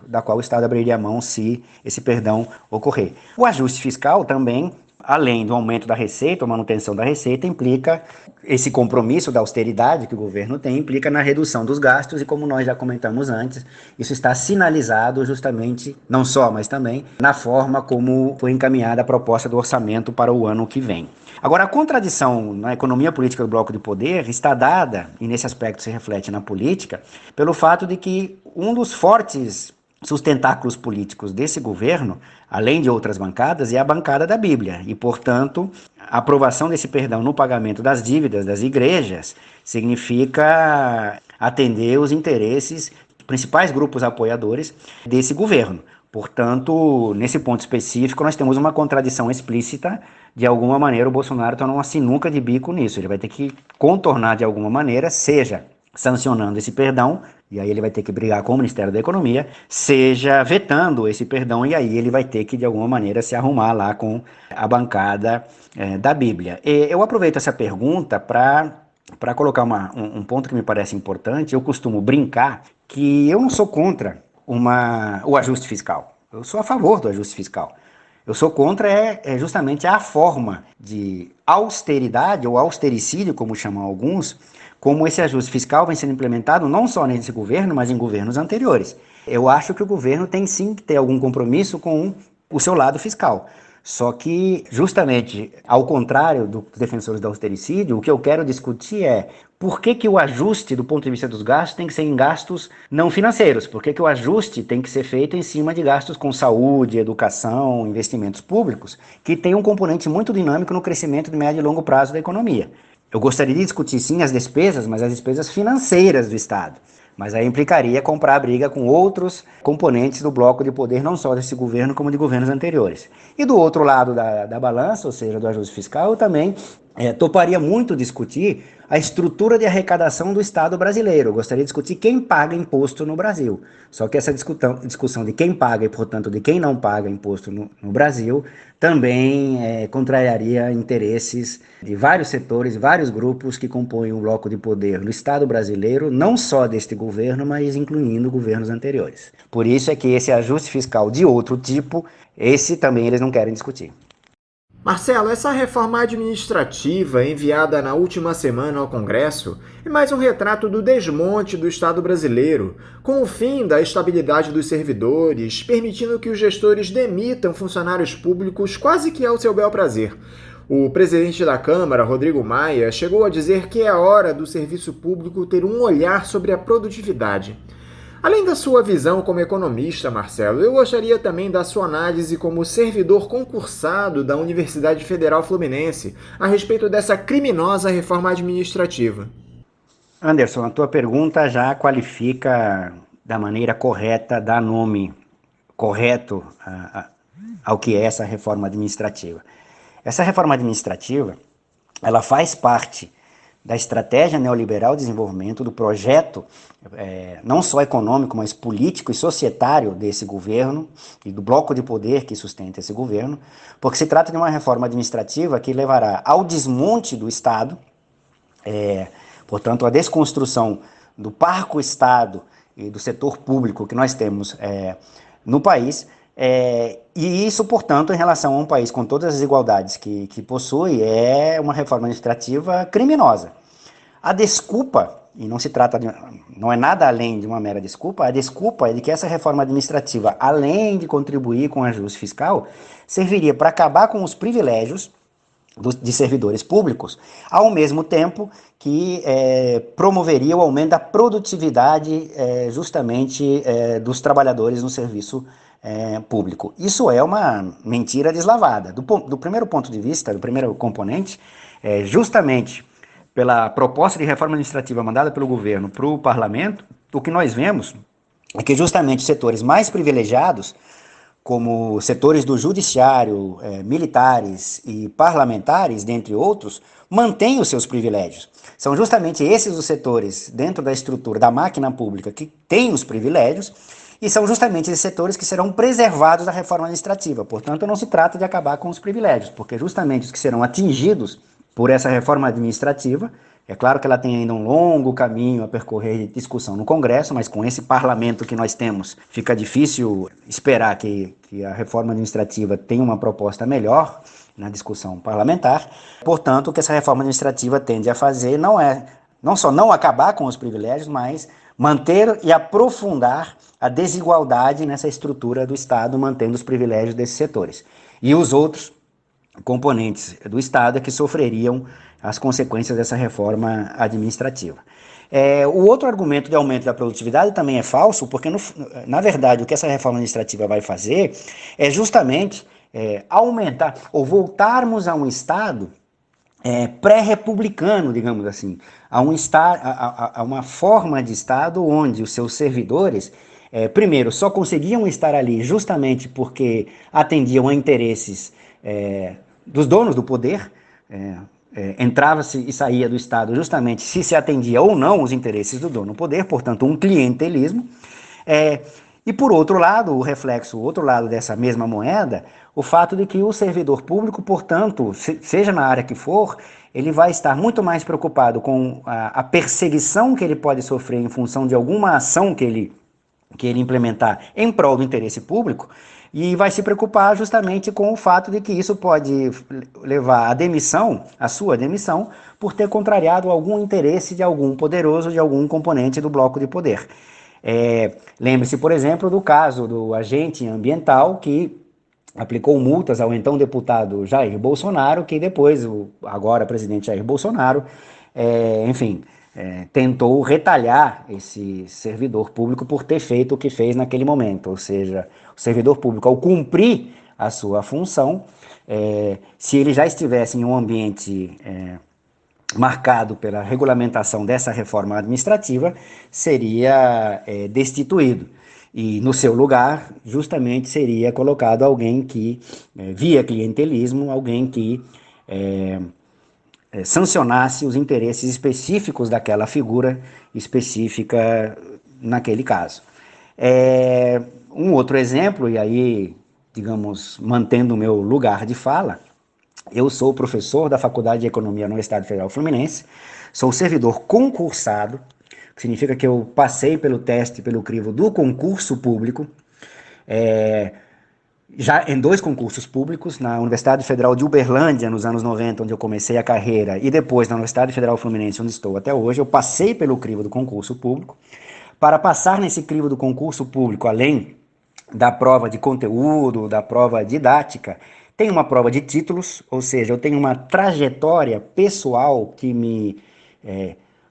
da qual o Estado abriria mão se esse perdão ocorrer. O ajuste fiscal também, além do aumento da receita, ou manutenção da receita, implica esse compromisso da austeridade que o governo tem, implica na redução dos gastos e, como nós já comentamos antes, isso está sinalizado justamente, não só, mas também, na forma como foi encaminhada a proposta do orçamento para o ano que vem. Agora, a contradição na economia política do bloco de poder está dada, e nesse aspecto se reflete na política, pelo fato de que um dos fortes sustentáculos políticos desse governo, além de outras bancadas, é a bancada da Bíblia. E, portanto, a aprovação desse perdão no pagamento das dívidas das igrejas significa atender os interesses dos principais grupos apoiadores desse governo. Portanto, nesse ponto específico, nós temos uma contradição explícita. De alguma maneira, o Bolsonaro está numa sinuca de bico nisso. Ele vai ter que contornar de alguma maneira, seja sancionando esse perdão, e aí ele vai ter que brigar com o Ministério da Economia, seja vetando esse perdão, e aí ele vai ter que, de alguma maneira, se arrumar lá com a bancada da Bíblia. Eu aproveito essa pergunta para colocar um ponto que me parece importante. Eu costumo brincar que eu não sou contra o ajuste fiscal. Eu sou a favor do ajuste fiscal. Eu sou contra justamente a forma de austeridade, ou austericídio, como chamam alguns, como esse ajuste fiscal vem sendo implementado não só nesse governo, mas em governos anteriores. Eu acho que o governo tem sim que ter algum compromisso com o seu lado fiscal. Só que, justamente, ao contrário dos defensores do austericídio, o que eu quero discutir é por que o ajuste do ponto de vista dos gastos tem que ser em gastos não financeiros? Por que o ajuste tem que ser feito em cima de gastos com saúde, educação, investimentos públicos, que tem um componente muito dinâmico no crescimento de médio e longo prazo da economia? Eu gostaria de discutir sim as despesas, mas as despesas financeiras do Estado. Mas aí implicaria comprar a briga com outros componentes do bloco de poder, não só desse governo, como de governos anteriores. E do outro lado da balança, ou seja, do ajuste fiscal, eu também toparia muito discutir a estrutura de arrecadação do Estado brasileiro. Eu gostaria de discutir quem paga imposto no Brasil. Só que essa discussão de quem paga e, portanto, de quem não paga imposto no Brasil também contrariaria interesses de vários setores, vários grupos que compõem o bloco de poder no Estado brasileiro, não só deste governo, mas incluindo governos anteriores. Por isso é que esse ajuste fiscal de outro tipo, esse também eles não querem discutir. Marcelo, essa reforma administrativa enviada na última semana ao Congresso é mais um retrato do desmonte do Estado brasileiro, com o fim da estabilidade dos servidores, permitindo que os gestores demitam funcionários públicos quase que ao seu bel prazer. O presidente da Câmara, Rodrigo Maia, chegou a dizer que é hora do serviço público ter um olhar sobre a produtividade. Além da sua visão como economista, Marcelo, eu gostaria também da sua análise como servidor concursado da Universidade Federal Fluminense a respeito dessa criminosa reforma administrativa. Anderson, a tua pergunta já qualifica da maneira correta, dá nome correto ao que é essa reforma administrativa. Essa reforma administrativa, ela faz parte da estratégia neoliberal de desenvolvimento, do projeto não só econômico, mas político e societário desse governo e do bloco de poder que sustenta esse governo, porque se trata de uma reforma administrativa que levará ao desmonte do Estado, portanto, a desconstrução do parco Estado e do setor público que nós temos no país, e isso, portanto, em relação a um país com todas as desigualdades que possui, é uma reforma administrativa criminosa. A desculpa, e não é nada além de uma mera desculpa, a desculpa é de que essa reforma administrativa, além de contribuir com o ajuste fiscal, serviria para acabar com os privilégios de servidores públicos, ao mesmo tempo que promoveria o aumento da produtividade justamente dos trabalhadores no serviço público. Isso é uma mentira deslavada. Do primeiro ponto de vista, do primeiro componente, justamente pela proposta de reforma administrativa mandada pelo governo para o parlamento, o que nós vemos é que justamente os setores mais privilegiados como setores do judiciário, militares e parlamentares, dentre outros, mantêm os seus privilégios. São justamente esses os setores dentro da estrutura da máquina pública que têm os privilégios e são justamente esses setores que serão preservados da reforma administrativa. Portanto, não se trata de acabar com os privilégios, porque justamente os que serão atingidos por essa reforma administrativa, é claro que ela tem ainda um longo caminho a percorrer de discussão no Congresso, mas com esse parlamento que nós temos, fica difícil esperar que a reforma administrativa tenha uma proposta melhor na discussão parlamentar. Portanto, o que essa reforma administrativa tende a fazer não só não acabar com os privilégios, mas manter e aprofundar a desigualdade nessa estrutura do Estado, mantendo os privilégios desses setores. E os outros componentes do Estado é que sofreriam as consequências dessa reforma administrativa. O outro argumento de aumento da produtividade também é falso, porque, na verdade, o que essa reforma administrativa vai fazer é justamente aumentar, ou voltarmos a um Estado pré-republicano, digamos assim, a uma forma de Estado onde os seus servidores, primeiro, só conseguiam estar ali justamente porque atendiam a interesses dos donos do poder, entrava-se e saía do Estado justamente se atendia ou não os interesses do dono do poder, portanto um clientelismo, e por outro lado, o outro lado dessa mesma moeda, o fato de que o servidor público, portanto, seja na área que for, ele vai estar muito mais preocupado com a perseguição que ele pode sofrer em função de alguma ação que ele implementar em prol do interesse público, e vai se preocupar justamente com o fato de que isso pode levar à sua demissão, por ter contrariado algum interesse de algum poderoso, de algum componente do bloco de poder. Lembre-se, por exemplo, do caso do agente ambiental que aplicou multas ao então deputado Jair Bolsonaro, que depois, agora presidente Jair Bolsonaro, tentou retalhar esse servidor público por ter feito o que fez naquele momento, ou seja, o servidor público, ao cumprir a sua função, se ele já estivesse em um ambiente marcado pela regulamentação dessa reforma administrativa, seria destituído. E no seu lugar, justamente, seria colocado alguém que, via clientelismo, alguém que sancionasse os interesses específicos daquela figura específica naquele caso. Um outro exemplo, e aí, digamos, mantendo o meu lugar de fala, eu sou professor da Faculdade de Economia na Universidade Federal Fluminense, sou servidor concursado, que significa que eu passei pelo teste, pelo crivo do concurso público, já em 2 concursos públicos, na Universidade Federal de Uberlândia, nos anos 90, onde eu comecei a carreira, e depois na Universidade Federal Fluminense, onde estou até hoje, eu passei pelo crivo do concurso público. Para passar nesse crivo do concurso público, além da prova de conteúdo, da prova didática, tem uma prova de títulos, ou seja, eu tenho uma trajetória pessoal que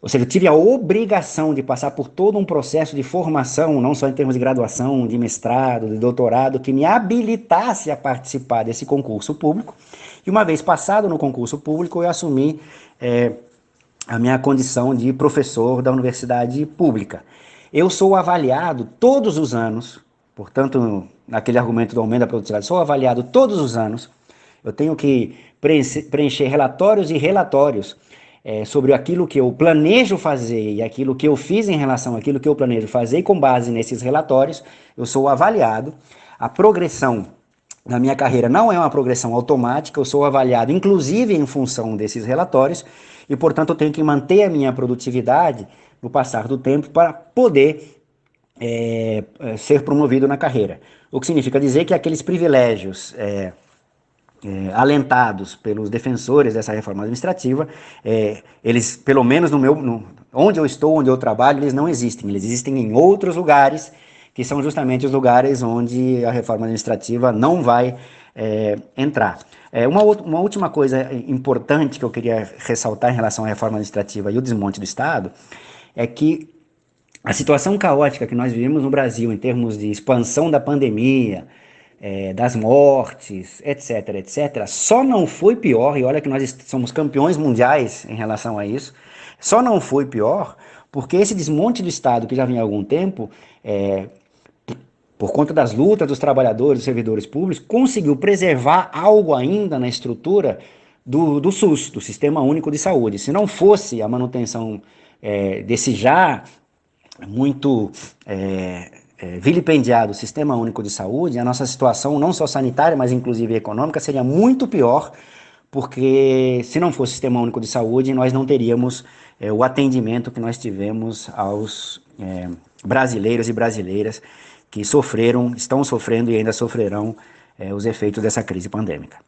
ou seja, eu tive a obrigação de passar por todo um processo de formação, não só em termos de graduação, de mestrado, de doutorado, que me habilitasse a participar desse concurso público. E uma vez passado no concurso público, eu assumi a minha condição de professor da universidade pública. Eu sou avaliado todos os anos, portanto, naquele argumento do aumento da produtividade, sou avaliado todos os anos, eu tenho que preencher relatórios e relatórios sobre aquilo que eu planejo fazer e aquilo que eu fiz em relação àquilo que eu planejo fazer, e com base nesses relatórios, eu sou avaliado. A progressão na minha carreira não é uma progressão automática, eu sou avaliado inclusive em função desses relatórios, e portanto eu tenho que manter a minha produtividade no passar do tempo para poder ser promovido na carreira. O que significa dizer que aqueles privilégios alentados pelos defensores dessa reforma administrativa, eles, pelo menos onde eu estou, onde eu trabalho, eles não existem. Eles existem em outros lugares, que são justamente os lugares onde a reforma administrativa não vai entrar. Uma última coisa importante que eu queria ressaltar em relação à reforma administrativa e o desmonte do Estado é que a situação caótica que nós vivemos no Brasil em termos de expansão da pandemia, das mortes, etc., só não foi pior, e olha que nós somos campeões mundiais em relação a isso, só não foi pior porque esse desmonte do Estado, que já vinha há algum tempo, por conta das lutas dos trabalhadores, dos servidores públicos, conseguiu preservar algo ainda na estrutura do SUS, do Sistema Único de Saúde. Se não fosse a manutenção desse já muito vilipendiado Sistema Único de Saúde, a nossa situação, não só sanitária, mas inclusive econômica, seria muito pior, porque se não fosse o Sistema Único de Saúde, nós não teríamos o atendimento que nós tivemos aos brasileiros e brasileiras que sofreram, estão sofrendo e ainda sofrerão os efeitos dessa crise pandêmica.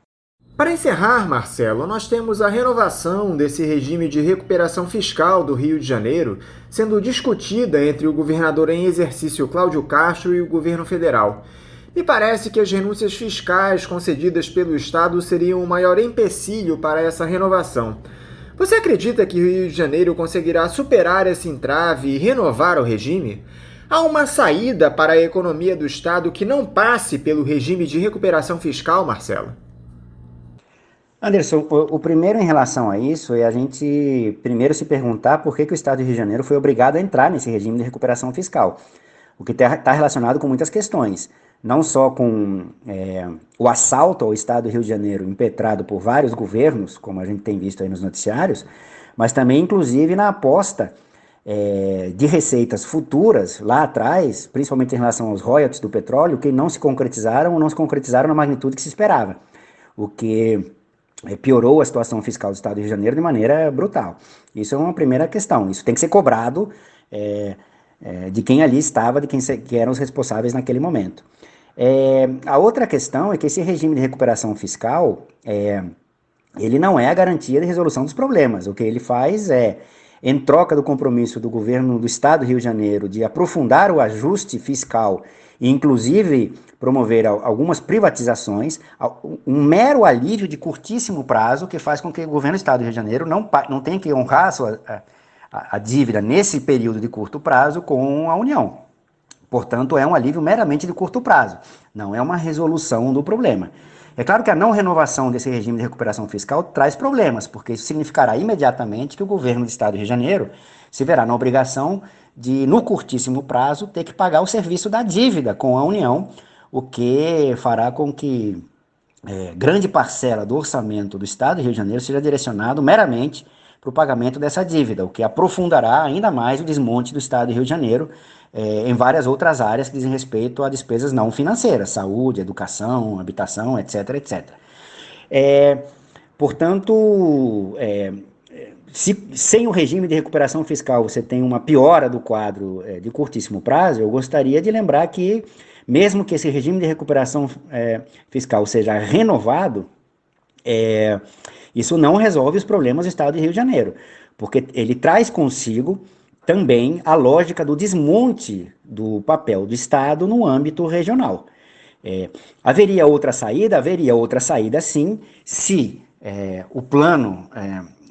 Para encerrar, Marcelo, nós temos a renovação desse regime de recuperação fiscal do Rio de Janeiro sendo discutida entre o governador em exercício Cláudio Castro e o governo federal. Me parece que as renúncias fiscais concedidas pelo Estado seriam o maior empecilho para essa renovação. Você acredita que o Rio de Janeiro conseguirá superar esse entrave e renovar o regime? Há uma saída para a economia do Estado que não passe pelo regime de recuperação fiscal, Marcelo? Anderson, o primeiro em relação a isso é a gente primeiro se perguntar por que o Estado do Rio de Janeiro foi obrigado a entrar nesse regime de recuperação fiscal, o que está relacionado com muitas questões, não só com o assalto ao Estado do Rio de Janeiro impetrado por vários governos, como a gente tem visto aí nos noticiários, mas também inclusive na aposta de receitas futuras lá atrás, principalmente em relação aos royalties do petróleo, que não se concretizaram ou não se concretizaram na magnitude que se esperava, o que piorou a situação fiscal do Estado do Rio de Janeiro de maneira brutal. Isso é uma primeira questão. Isso tem que ser cobrado de quem ali estava, de quem que eram os responsáveis naquele momento. A outra questão é que esse regime de recuperação fiscal, ele não é a garantia de resolução dos problemas. O que ele faz em troca do compromisso do governo do Estado do Rio de Janeiro de aprofundar o ajuste fiscal e inclusive promover algumas privatizações, um mero alívio de curtíssimo prazo que faz com que o governo do Estado do Rio de Janeiro não tenha que honrar a dívida nesse período de curto prazo com a União. Portanto, é um alívio meramente de curto prazo, não é uma resolução do problema. É claro que a não renovação desse regime de recuperação fiscal traz problemas, porque isso significará imediatamente que o governo do Estado do Rio de Janeiro se verá na obrigação de, no curtíssimo prazo, ter que pagar o serviço da dívida com a União, o que fará com que grande parcela do orçamento do Estado do Rio de Janeiro seja direcionado meramente para o pagamento dessa dívida, o que aprofundará ainda mais o desmonte do Estado do Rio de Janeiro em várias outras áreas que dizem respeito a despesas não financeiras, saúde, educação, habitação, etc, etc. Portanto, sem o regime de recuperação fiscal você tem uma piora do quadro de curtíssimo prazo, eu gostaria de lembrar que, mesmo que esse regime de recuperação fiscal seja renovado, isso não resolve os problemas do Estado do Rio de Janeiro, porque ele traz consigo também a lógica do desmonte do papel do Estado no âmbito regional. Haveria outra saída sim, se o plano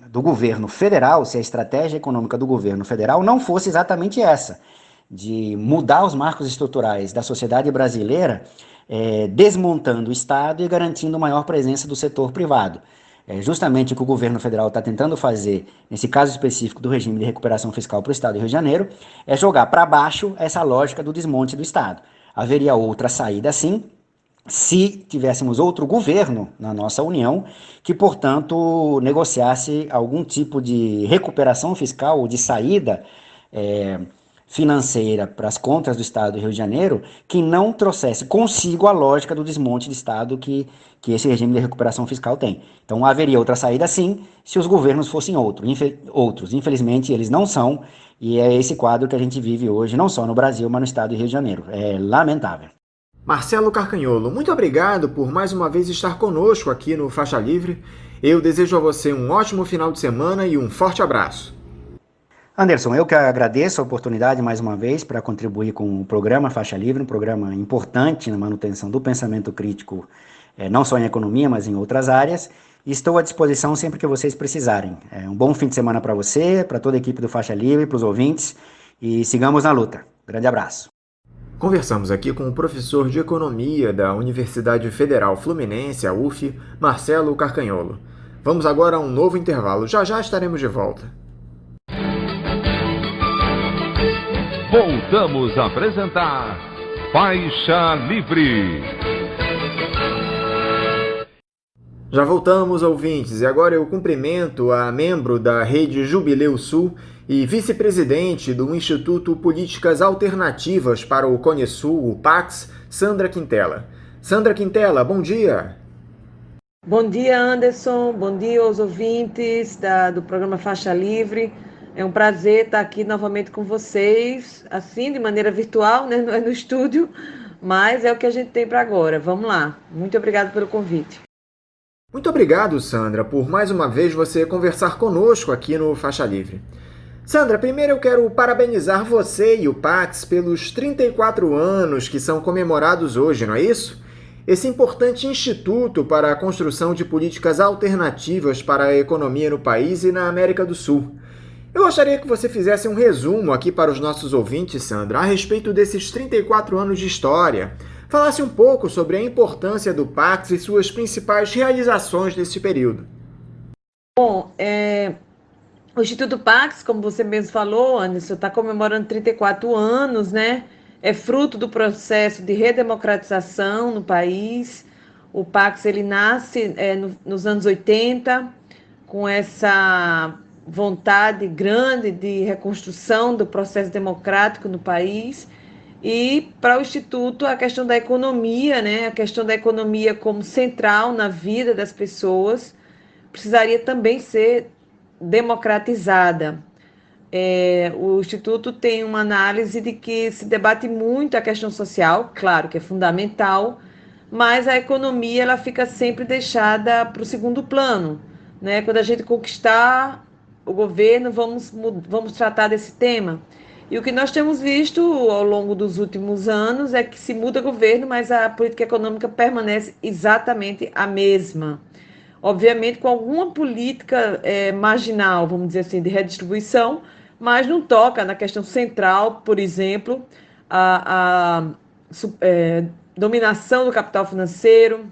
do governo federal, se a estratégia econômica do governo federal não fosse exatamente essa, de mudar os marcos estruturais da sociedade brasileira, desmontando o Estado e garantindo maior presença do setor privado. Justamente o que o governo federal está tentando fazer, nesse caso específico do regime de recuperação fiscal para o Estado do Rio de Janeiro, é jogar para baixo essa lógica do desmonte do Estado. Haveria outra saída, sim, se tivéssemos outro governo na nossa União, que, portanto, negociasse algum tipo de recuperação fiscal ou de saída financeira para as contas do Estado do Rio de Janeiro, que não trouxesse consigo a lógica do desmonte de Estado que esse regime de recuperação fiscal tem. Então haveria outra saída sim, se os governos fossem outros. Infelizmente eles não são, e é esse quadro que a gente vive hoje, não só no Brasil, mas no Estado do Rio de Janeiro. É lamentável. Marcelo Carcagnolo, muito obrigado por mais uma vez estar conosco aqui no Faixa Livre. Eu desejo a você um ótimo final de semana e um forte abraço. Anderson, eu que agradeço a oportunidade mais uma vez para contribuir com o programa Faixa Livre, um programa importante na manutenção do pensamento crítico, não só em economia, mas em outras áreas. E estou à disposição sempre que vocês precisarem. Um bom fim de semana para você, para toda a equipe do Faixa Livre, para os ouvintes, e sigamos na luta. Grande abraço. Conversamos aqui com o professor de Economia da Universidade Federal Fluminense, a UF, Marcelo Carcagnolo. Vamos agora a um novo intervalo. Já estaremos de volta. Voltamos a apresentar Faixa Livre. Já voltamos, ouvintes, e agora eu cumprimento a membro da Rede Jubileu Sul e vice-presidente do Instituto Políticas Alternativas para o Cone Sul, o PAX, Sandra Quintela. Sandra Quintela, bom dia. Bom dia, Anderson. Bom dia aos ouvintes do programa Faixa Livre. É um prazer estar aqui novamente com vocês, assim, de maneira virtual, né? Não é no estúdio, mas é o que a gente tem para agora. Vamos lá. Muito obrigada pelo convite. Muito obrigado, Sandra, por mais uma vez você conversar conosco aqui no Faixa Livre. Sandra, primeiro eu quero parabenizar você e o PAX pelos 34 anos que são comemorados hoje, não é isso? Esse importante instituto para a construção de políticas alternativas para a economia no país e na América do Sul. Eu gostaria que você fizesse um resumo aqui para os nossos ouvintes, Sandra, a respeito desses 34 anos de história. Falasse um pouco sobre a importância do PAX e suas principais realizações nesse período. Bom, o Instituto PAX, como você mesmo falou, Anderson, está comemorando 34 anos, né? É fruto do processo de redemocratização no país. O PAX ele nasce nos anos 80, com essa vontade grande de reconstrução do processo democrático no país. E para o Instituto, a questão da economia, né? A questão da economia como central na vida das pessoas, precisaria também ser democratizada. O Instituto tem uma análise de que se debate muito a questão social, claro que é fundamental, mas a economia ela fica sempre deixada para o segundo plano, né? Quando a gente conquistar o governo, vamos tratar desse tema. E o que nós temos visto ao longo dos últimos anos é que se muda o governo, mas a política econômica permanece exatamente a mesma. Obviamente com alguma política marginal, vamos dizer assim, de redistribuição, mas não toca na questão central, por exemplo, a dominação do capital financeiro,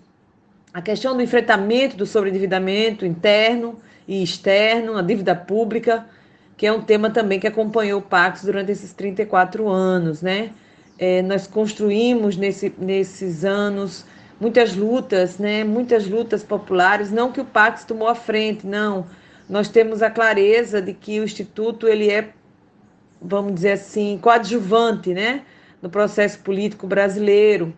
a questão do enfrentamento do sobreendividamento interno e externo, a dívida pública, que é um tema também que acompanhou o PAX durante esses 34 anos, né? Nós construímos nesses anos muitas lutas, né? Muitas lutas populares, não que o PAX tomou à frente, não. Nós temos a clareza de que o Instituto ele é, vamos dizer assim, coadjuvante, né? No processo político brasileiro.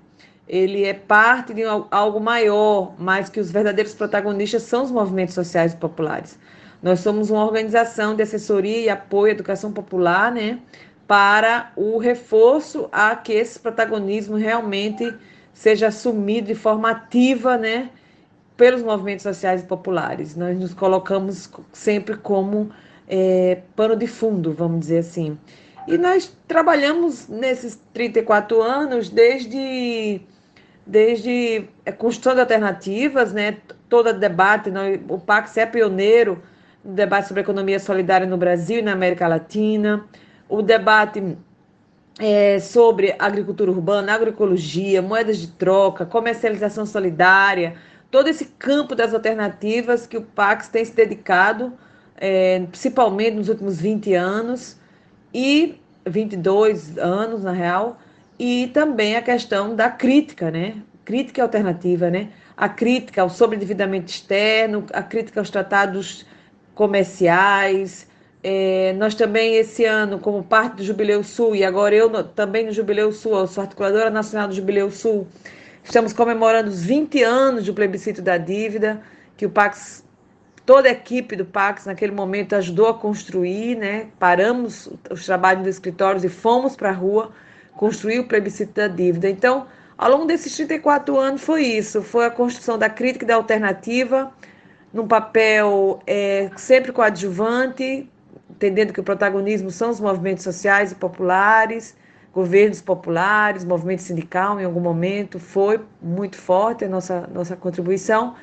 Ele é parte de algo maior, mas que os verdadeiros protagonistas são os movimentos sociais e populares. Nós somos uma organização de assessoria e apoio à educação popular, né, para o reforço a que esse protagonismo realmente seja assumido de forma ativa, né, pelos movimentos sociais e populares. Nós nos colocamos sempre como pano de fundo, vamos dizer assim. E nós trabalhamos nesses 34 anos desde a construção de alternativas, né, todo debate, o PAX é pioneiro no debate sobre economia solidária no Brasil e na América Latina, o debate sobre agricultura urbana, agroecologia, moedas de troca, comercialização solidária, todo esse campo das alternativas que o PAX tem se dedicado, principalmente nos últimos 20 anos, e 22 anos, na real, e também a questão da crítica, né? Crítica alternativa, né? A crítica ao sobreendividamento externo, a crítica aos tratados comerciais. Nós também, esse ano, como parte do Jubileu Sul, e agora eu também no Jubileu Sul, eu sou articuladora nacional do Jubileu Sul, estamos comemorando os 20 anos do plebiscito da dívida, que o PAX, toda a equipe do PAX naquele momento ajudou a construir, né? Paramos os trabalhos dos escritórios e fomos para a rua construir o plebiscito da dívida. Então, ao longo desses 34 anos foi isso, foi a construção da crítica e da alternativa, num papel sempre coadjuvante, entendendo que o protagonismo são os movimentos sociais e populares, governos populares, movimento sindical em algum momento, foi muito forte a nossa contribuição.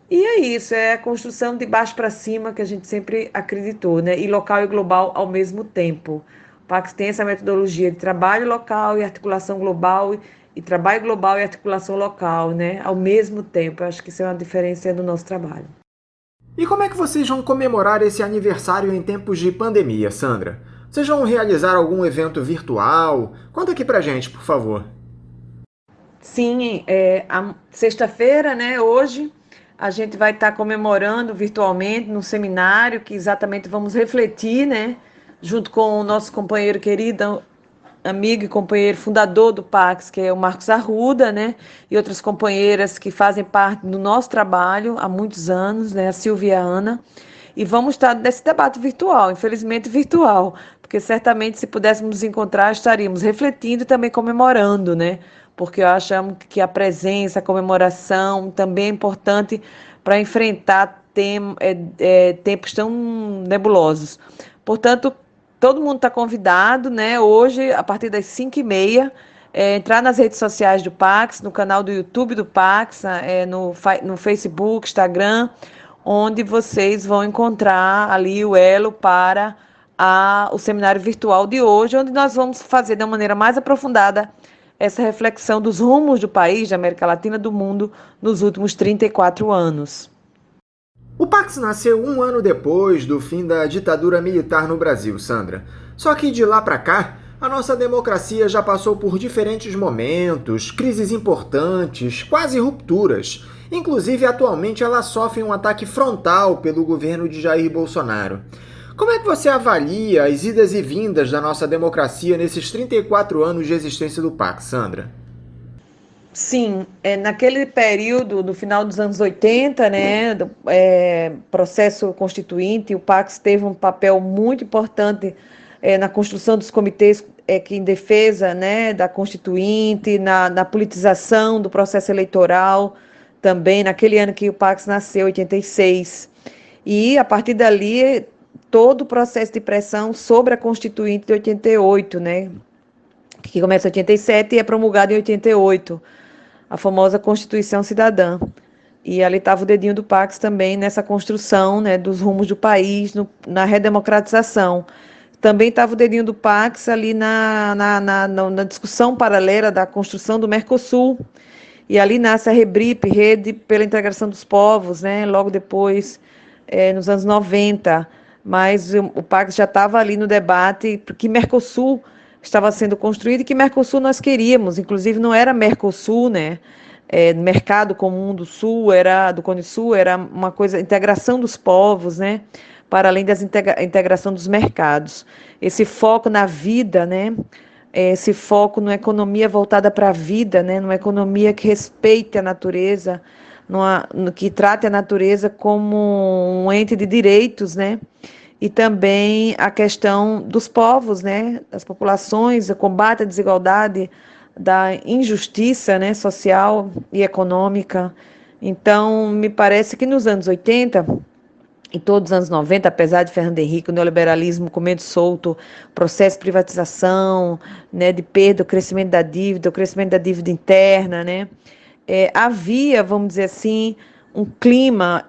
E é isso, é a construção de baixo para cima que a gente sempre acreditou, né? E local e global ao mesmo tempo. O PAX tem essa metodologia de trabalho local e articulação global, e trabalho global e articulação local, né? Ao mesmo tempo. Eu acho que isso é uma diferença do nosso trabalho. E como é que vocês vão comemorar esse aniversário em tempos de pandemia, Sandra? Vocês vão realizar algum evento virtual? Conta aqui pra gente, por favor. Sim, a sexta-feira, né, hoje, a gente vai estar comemorando virtualmente no seminário, que exatamente vamos refletir, né, junto com o nosso companheiro querido, amigo e companheiro fundador do Pax, que é o Marcos Arruda, né, e outras companheiras que fazem parte do nosso trabalho há muitos anos, né, a Silvia e a Ana, e vamos estar nesse debate virtual, infelizmente virtual, porque certamente se pudéssemos nos encontrar, estaríamos refletindo e também comemorando, né, porque eu acho que a presença, a comemoração também é importante para enfrentar tempos tão nebulosos. Portanto, todo mundo está convidado, né? Hoje, a partir das 5h30, entrar nas redes sociais do Pax, no canal do YouTube do Pax, no Facebook, Instagram, onde vocês vão encontrar ali o elo para o seminário virtual de hoje, onde nós vamos fazer de uma maneira mais aprofundada essa reflexão dos rumos do país, da América Latina, do mundo, nos últimos 34 anos. O Pax nasceu um ano depois do fim da ditadura militar no Brasil, Sandra. Só que de lá para cá, a nossa democracia já passou por diferentes momentos, crises importantes, quase rupturas. Inclusive, atualmente, ela sofre um ataque frontal pelo governo de Jair Bolsonaro. Como é que você avalia as idas e vindas da nossa democracia nesses 34 anos de existência do Pax, Sandra? Sim, naquele período, no final dos anos 80, né, processo constituinte, o Pax teve um papel muito importante na construção dos comitês que em defesa, né, da Constituinte, na politização do processo eleitoral, também naquele ano que o Pax nasceu, 86. E, a partir dali, todo o processo de pressão sobre a Constituinte de 88, né, que começa em 87 e é promulgada em 88, a famosa Constituição Cidadã. E ali estava o dedinho do Pax também nessa construção, né, dos rumos do país, na redemocratização. Também estava o dedinho do Pax ali na discussão paralela da construção do Mercosul. E ali nasce a REBRIP, Rede pela Integração dos Povos, né, logo depois, nos anos 90. Mas o Pax já estava ali no debate que Mercosul estava sendo construído e que Mercosul nós queríamos, inclusive não era Mercosul, né? Mercado Comum do Sul, do Cone Sul, era uma coisa, integração dos povos, né? Para além da integração dos mercados. Esse foco na vida, né? Esse foco numa economia voltada para a vida, né? Numa economia que respeite a natureza, que trate a natureza como um ente de direitos, né? E também a questão dos povos, né, das populações, o combate à desigualdade, da injustiça, né, social e econômica. Então, me parece que nos anos 80 e todos os anos 90, apesar de Fernando Henrique, o neoliberalismo comendo solto, processo de privatização, né, de perda, o crescimento da dívida interna, né, havia, vamos dizer assim, um clima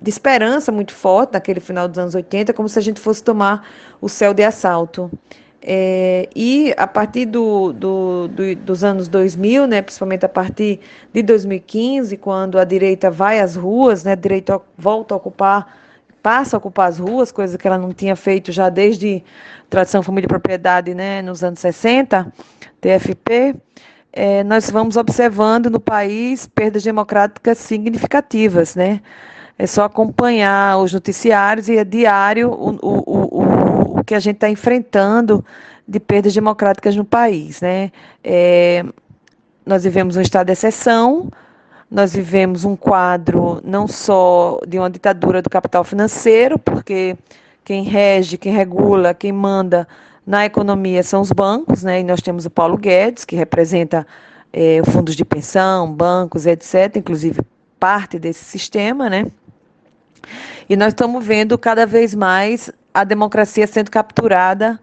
de esperança muito forte naquele final dos anos 80, como se a gente fosse tomar o céu de assalto. E a partir dos anos 2000, né, principalmente a partir de 2015, quando a direita vai às ruas, né, a direita passa a ocupar as ruas, coisa que ela não tinha feito já desde Tradição, Família e Propriedade, né, nos anos 60, TFP, nós vamos observando no país perdas democráticas significativas, né? É só acompanhar os noticiários e é diário o que a gente está enfrentando de perdas democráticas no país, né? Nós vivemos um estado de exceção, nós vivemos um quadro não só de uma ditadura do capital financeiro, porque quem rege, quem regula, quem manda na economia são os bancos, né? E nós temos o Paulo Guedes, que representa fundos de pensão, bancos, etc., inclusive parte desse sistema, né? E nós estamos vendo cada vez mais a democracia sendo capturada,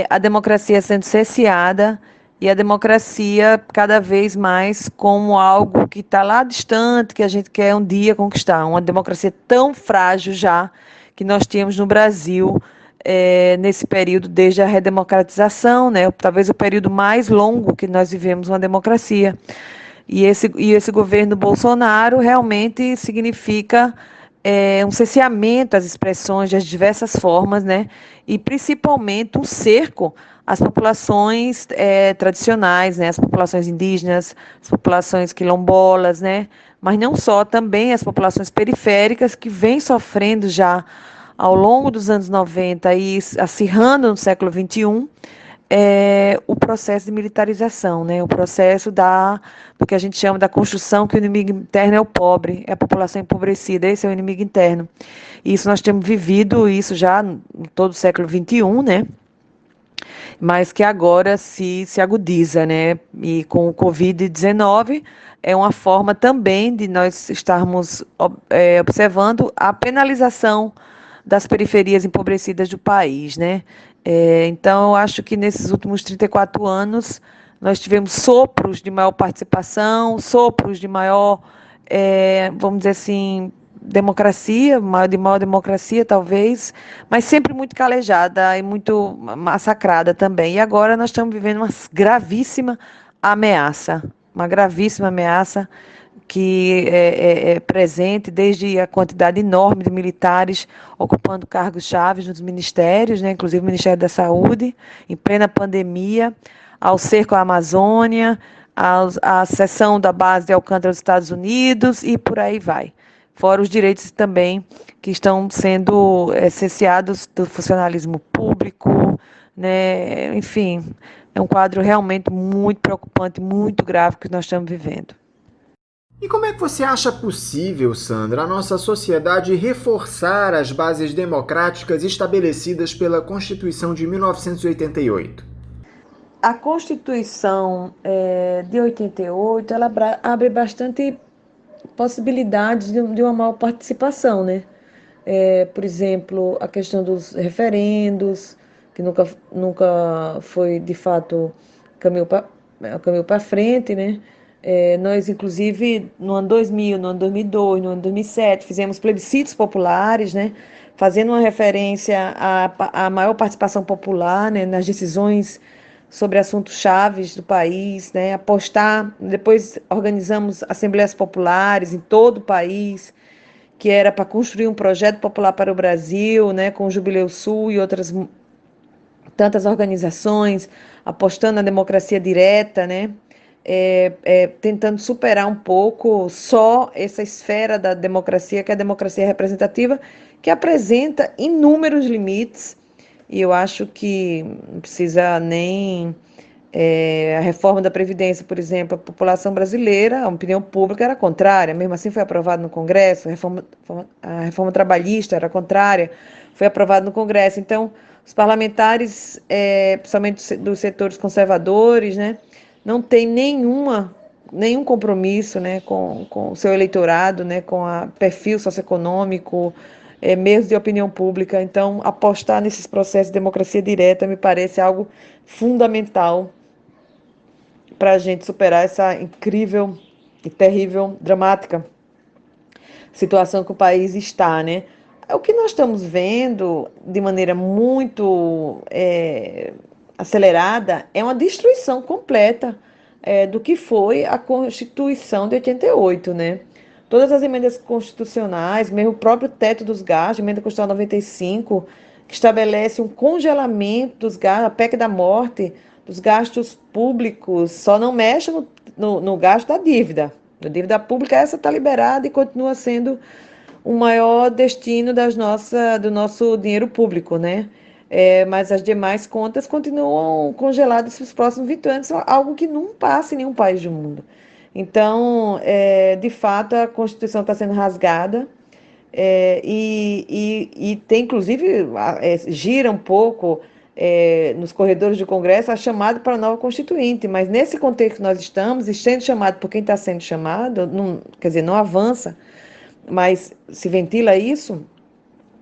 a democracia sendo cerceada e a democracia cada vez mais como algo que está lá distante, que a gente quer um dia conquistar. Uma democracia tão frágil já que nós tínhamos no Brasil nesse período desde a redemocratização, né? Talvez o período mais longo que nós vivemos uma democracia. E esse governo Bolsonaro realmente significa um cerceamento às expressões das diversas formas, né? E principalmente um cerco as populações tradicionais, né, as populações indígenas, as populações quilombolas, né, mas não só, também as populações periféricas que vêm sofrendo já ao longo dos anos 90 e acirrando no século XXI, o processo de militarização, né, o processo do que a gente chama da construção que o inimigo interno é o pobre, é a população empobrecida, esse é o inimigo interno. E isso nós temos vivido isso já em todo o século XXI, né, mas que agora se agudiza, né? E com o Covid-19 é uma forma também de nós estarmos observando a penalização das periferias empobrecidas do país, né? Então, eu acho que nesses últimos 34 anos nós tivemos sopros de maior participação, sopros de maior, vamos dizer assim, democracia, de maior democracia talvez, mas sempre muito calejada e muito massacrada também. E agora nós estamos vivendo uma gravíssima ameaça que é presente desde a quantidade enorme de militares ocupando cargos chaves nos ministérios, né, inclusive o Ministério da Saúde, em plena pandemia, ao cerco à Amazônia, à cessão da base de Alcântara dos Estados Unidos e por aí vai. Fora os direitos também que estão sendo cerceados do funcionalismo público, né? Enfim, é um quadro realmente muito preocupante, muito grave que nós estamos vivendo. E como é que você acha possível, Sandra, a nossa sociedade reforçar as bases democráticas estabelecidas pela Constituição de 1988? A Constituição de 88, ela abre bastante possibilidades de uma maior participação, né? Por exemplo, a questão dos referendos, que nunca foi, de fato, caminho para frente, né? Nós, inclusive, no ano 2000, no ano 2002, no ano 2007, fizemos plebiscitos populares, né? Fazendo uma referência à maior participação popular, né? Nas decisões sobre assuntos chaves do país, né? Depois organizamos assembleias populares em todo o país, que era para construir um projeto popular para o Brasil, né? Com o Jubileu Sul e outras tantas organizações, apostando na democracia direta, né? Tentando superar um pouco só essa esfera da democracia, que é a democracia representativa, que apresenta inúmeros limites. E eu acho que não precisa nem a reforma da Previdência, por exemplo, a população brasileira, a opinião pública era contrária, mesmo assim foi aprovado no Congresso, a reforma trabalhista era contrária, foi aprovado no Congresso. Então, os parlamentares, principalmente dos setores conservadores, né, não têm nenhum compromisso, né, com o seu eleitorado, né, com o perfil socioeconômico, meios de opinião pública. Então, apostar nesses processos de democracia direta me parece algo fundamental para a gente superar essa incrível e terrível, dramática situação que o país está, né? O que nós estamos vendo de maneira muito acelerada é uma destruição completa do que foi a Constituição de 88, né? Todas as emendas constitucionais, mesmo o próprio teto dos gastos, a emenda constitucional 95, que estabelece um congelamento dos gastos, a PEC da morte, dos gastos públicos, só não mexe no gasto da dívida. A dívida pública, essa está liberada e continua sendo o maior destino do nosso dinheiro público, né? Mas as demais contas continuam congeladas nos próximos 20 anos, algo que não passa em nenhum país do mundo. Então, de fato, a Constituição está sendo rasgada e tem, inclusive, gira um pouco nos corredores do Congresso a chamada para a nova Constituinte, mas nesse contexto que nós estamos, e sendo chamado por quem está sendo chamado, não avança, mas se ventila isso,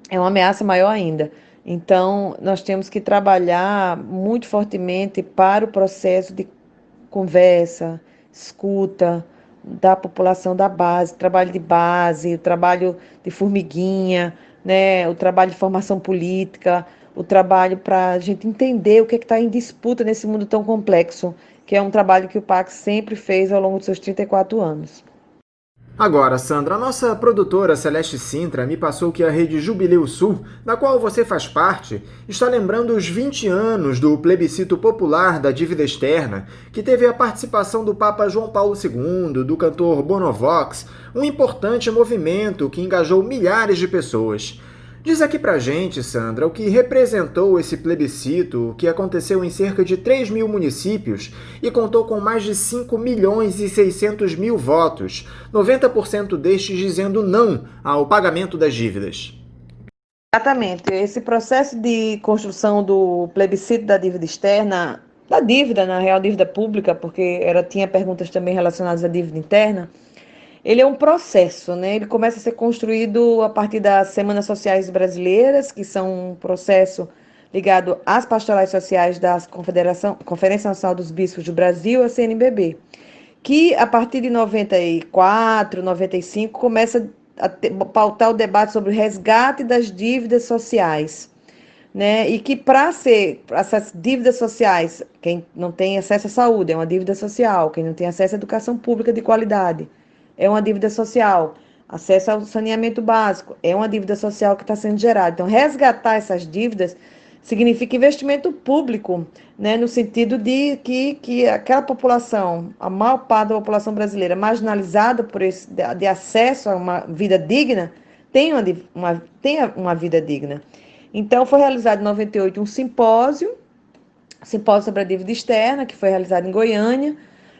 é uma ameaça maior ainda. Então, nós temos que trabalhar muito fortemente para o processo de conversa, escuta da população da base, trabalho de base, o trabalho de formiguinha, né, o trabalho de formação política, o trabalho para a gente entender o que está em disputa nesse mundo tão complexo, que é um trabalho que o PAC sempre fez ao longo dos seus 34 anos. Agora, Sandra, a nossa produtora Celeste Sintra me passou que a Rede Jubileu Sul, da qual você faz parte, está lembrando os 20 anos do plebiscito popular da dívida externa, que teve a participação do Papa João Paulo II, do cantor Bonovox, um importante movimento que engajou milhares de pessoas. Diz aqui pra gente, Sandra, o que representou esse plebiscito que aconteceu em cerca de 3 mil municípios e contou com mais de 5 milhões e 600 mil votos, 90% destes dizendo não ao pagamento das dívidas. Exatamente. Esse processo de construção do plebiscito da dívida externa, da dívida, na real, dívida pública, porque tinha perguntas também relacionadas à dívida interna, ele é um processo, né? Ele começa a ser construído a partir das Semanas Sociais Brasileiras, que são um processo ligado às pastorais sociais da Conferência Nacional dos Bispos do Brasil, a CNBB, que a partir de 94, 95, começa a pautar o debate sobre o resgate das dívidas sociais, né? E que para essas dívidas sociais, quem não tem acesso à saúde é uma dívida social, quem não tem acesso à educação pública de qualidade é uma dívida social, acesso ao saneamento básico é uma dívida social que está sendo gerada. Então, resgatar essas dívidas significa investimento público, né, no sentido de que aquela população, a maior parte da população brasileira marginalizada de acesso a uma vida digna, tenha uma vida digna. Então, foi realizado em 98 um simpósio sobre a dívida externa, que foi realizado em Goiânia.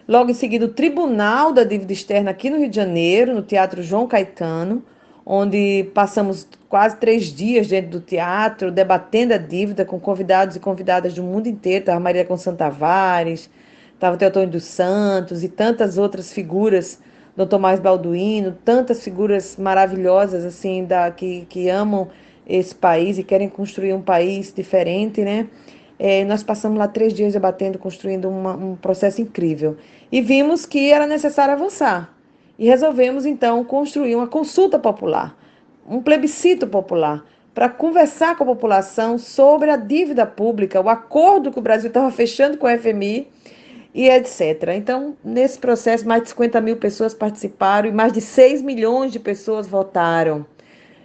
Logo em seguida, o Tribunal da Dívida Externa aqui no Rio de Janeiro, no Teatro João Caetano, onde passamos quase 3 dias dentro do teatro, debatendo a dívida com convidados e convidadas do mundo inteiro. Estava Maria Constanta Tavares, estava o Teotônio dos Santos e tantas outras figuras, Dr. Mais Balduino, tantas figuras maravilhosas assim, que amam esse país e querem construir um país diferente, né? Nós passamos lá 3 dias debatendo, construindo um processo incrível. E vimos que era necessário avançar. E resolvemos, então, construir uma consulta popular, um plebiscito popular, para conversar com a população sobre a dívida pública, o acordo que o Brasil estava fechando com o FMI e etc. Então, nesse processo, mais de 50 mil pessoas participaram e mais de 6 milhões de pessoas votaram.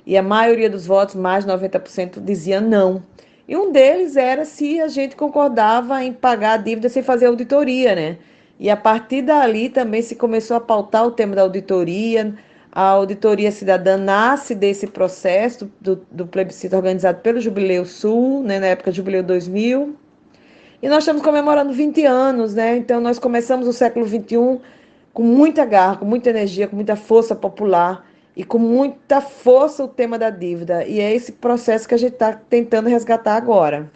E a maioria dos votos, mais de 90%, dizia não. E um deles era se a gente concordava em pagar a dívida sem fazer auditoria, né? E a partir dali também se começou a pautar o tema da auditoria. A auditoria cidadã nasce desse processo do plebiscito organizado pelo Jubileu Sul, né, na época do Jubileu 2000. E nós estamos comemorando 20 anos, né? Então nós começamos o século XXI com muita garra, com muita energia, com muita força popular e com muita força o tema da dívida. E é esse processo que a gente está tentando resgatar agora.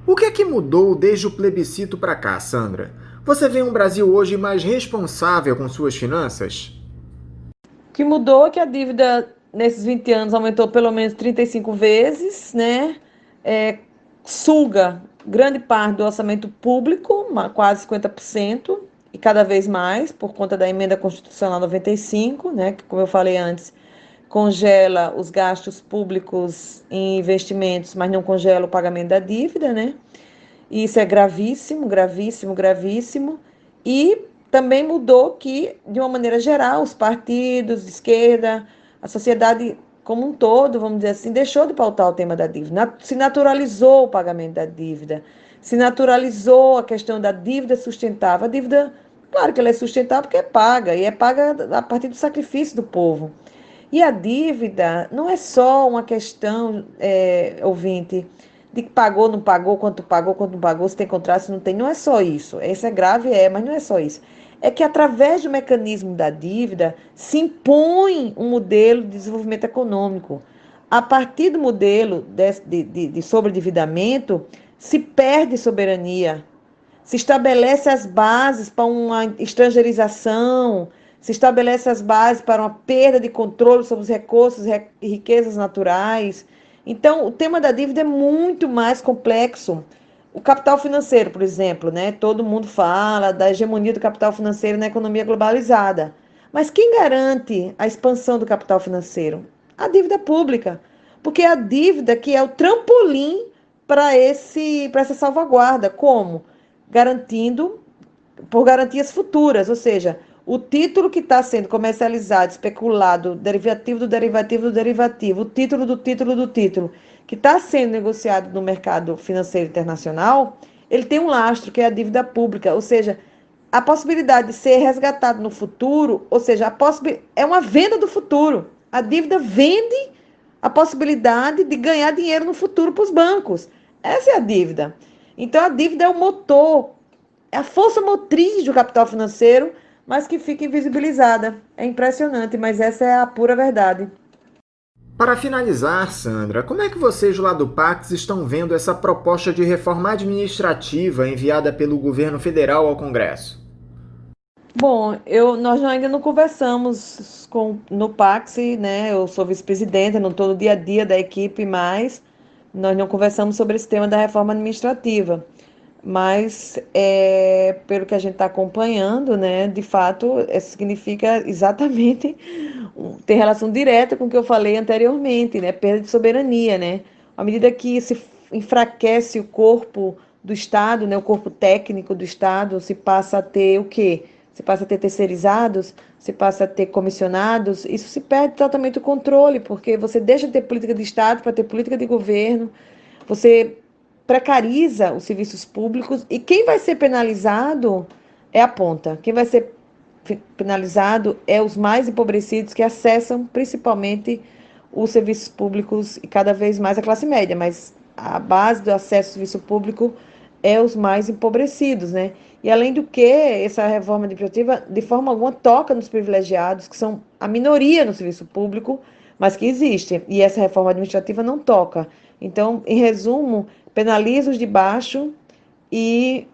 O que é que mudou desde o plebiscito para cá, Sandra? Você vê um Brasil hoje mais responsável com suas finanças? O que mudou é que a dívida nesses 20 anos aumentou pelo menos 35 vezes, né? Suga grande parte do orçamento público, quase 50%, e cada vez mais, por conta da emenda constitucional 95, né, que, como eu falei antes, congela os gastos públicos em investimentos, mas não congela o pagamento da dívida, né? E isso é gravíssimo, gravíssimo, gravíssimo. E também mudou que, de uma maneira geral, os partidos de esquerda, a sociedade como um todo, vamos dizer assim, deixou de pautar o tema da dívida. Se naturalizou o pagamento da dívida, se naturalizou a questão da dívida sustentável. A dívida, claro que ela é sustentável porque é paga, e é paga a partir do sacrifício do povo. E a dívida não é só uma questão, ouvinte, de que pagou, não pagou, quanto não pagou, se tem contrato, se não tem. Não é só isso. Isso é grave, mas não é só isso. É que através do mecanismo da dívida se impõe um modelo de desenvolvimento econômico. A partir do modelo de sobreendividamento, se perde soberania, se estabelece as bases para uma estrangeirização, se estabelece as bases para uma perda de controle sobre os recursos e riquezas naturais. Então, o tema da dívida é muito mais complexo. O capital financeiro, por exemplo, né? Todo mundo fala da hegemonia do capital financeiro na economia globalizada. Mas quem garante a expansão do capital financeiro? A dívida pública. Porque é a dívida que é o trampolim para essa salvaguarda. Como? Por garantias futuras, ou seja, o título que está sendo comercializado, especulado, derivativo do derivativo do derivativo, o título do título do título, que está sendo negociado no mercado financeiro internacional, ele tem um lastro, que é a dívida pública, ou seja, a possibilidade de ser resgatado no futuro, ou seja, é uma venda do futuro. A dívida vende a possibilidade de ganhar dinheiro no futuro para os bancos. Essa é a dívida. Então, a dívida é o motor, é a força motriz do capital financeiro, mas que fica invisibilizada. É impressionante, mas essa é a pura verdade. Para finalizar, Sandra, como é que vocês lá do Pax estão vendo essa proposta de reforma administrativa enviada pelo governo federal ao Congresso? Bom, nós ainda não conversamos no Pax, né? Eu sou vice-presidenta, não estou no dia a dia da equipe, mas nós não conversamos sobre esse tema da reforma administrativa. Mas, pelo que a gente está acompanhando, né, de fato, significa exatamente ter relação direta com o que eu falei anteriormente, né, perda de soberania, né? À medida que se enfraquece o corpo do Estado, né, o corpo técnico do Estado, se passa a ter o quê? Se passa a ter terceirizados, se passa a ter comissionados, isso se perde totalmente o controle, porque você deixa de ter política de Estado para ter política de governo, você precariza os serviços públicos e quem vai ser penalizado é a ponta. Quem vai ser penalizado é os mais empobrecidos que acessam principalmente os serviços públicos e cada vez mais a classe média, mas a base do acesso ao serviço público é os mais empobrecidos, né? E além do que, essa reforma administrativa de forma alguma toca nos privilegiados, que são a minoria no serviço público, mas que existem, e essa reforma administrativa não toca. Então, em resumo, penaliza os de baixo e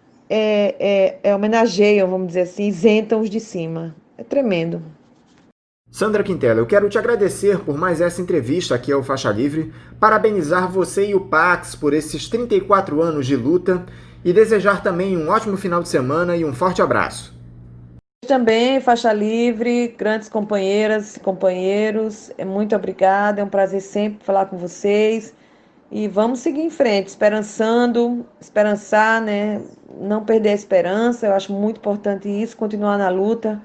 homenageiam, vamos dizer assim, isentam os de cima. É tremendo. Sandra Quintela, eu quero te agradecer por mais essa entrevista aqui ao Faixa Livre, parabenizar você e o Pax por esses 34 anos de luta e desejar também um ótimo final de semana e um forte abraço. Também, Faixa Livre, grandes companheiras e companheiros, muito obrigada, é um prazer sempre falar com vocês. E vamos seguir em frente, esperançar, né? Não perder a esperança, eu acho muito importante isso, continuar na luta,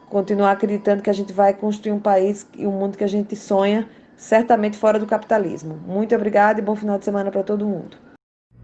continuar acreditando que a gente vai construir um país e um mundo que a gente sonha, certamente fora do capitalismo. Muito obrigada e bom final de semana para todo mundo.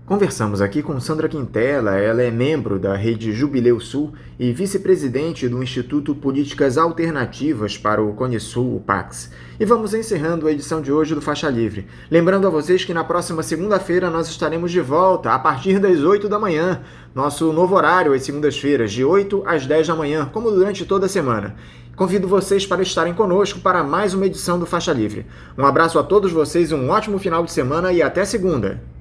Conversamos aqui com Sandra Quintela, ela é membro da Rede Jubileu Sul e vice-presidente do Instituto Políticas Alternativas para o Conesul, o Pax. E vamos encerrando a edição de hoje do Faixa Livre. Lembrando a vocês que na próxima segunda-feira nós estaremos de volta, a partir das 8 da manhã. Nosso novo horário às segundas-feiras, de 8 às 10 da manhã, como durante toda a semana. Convido vocês para estarem conosco para mais uma edição do Faixa Livre. Um abraço a todos vocês, um ótimo final de semana e até segunda!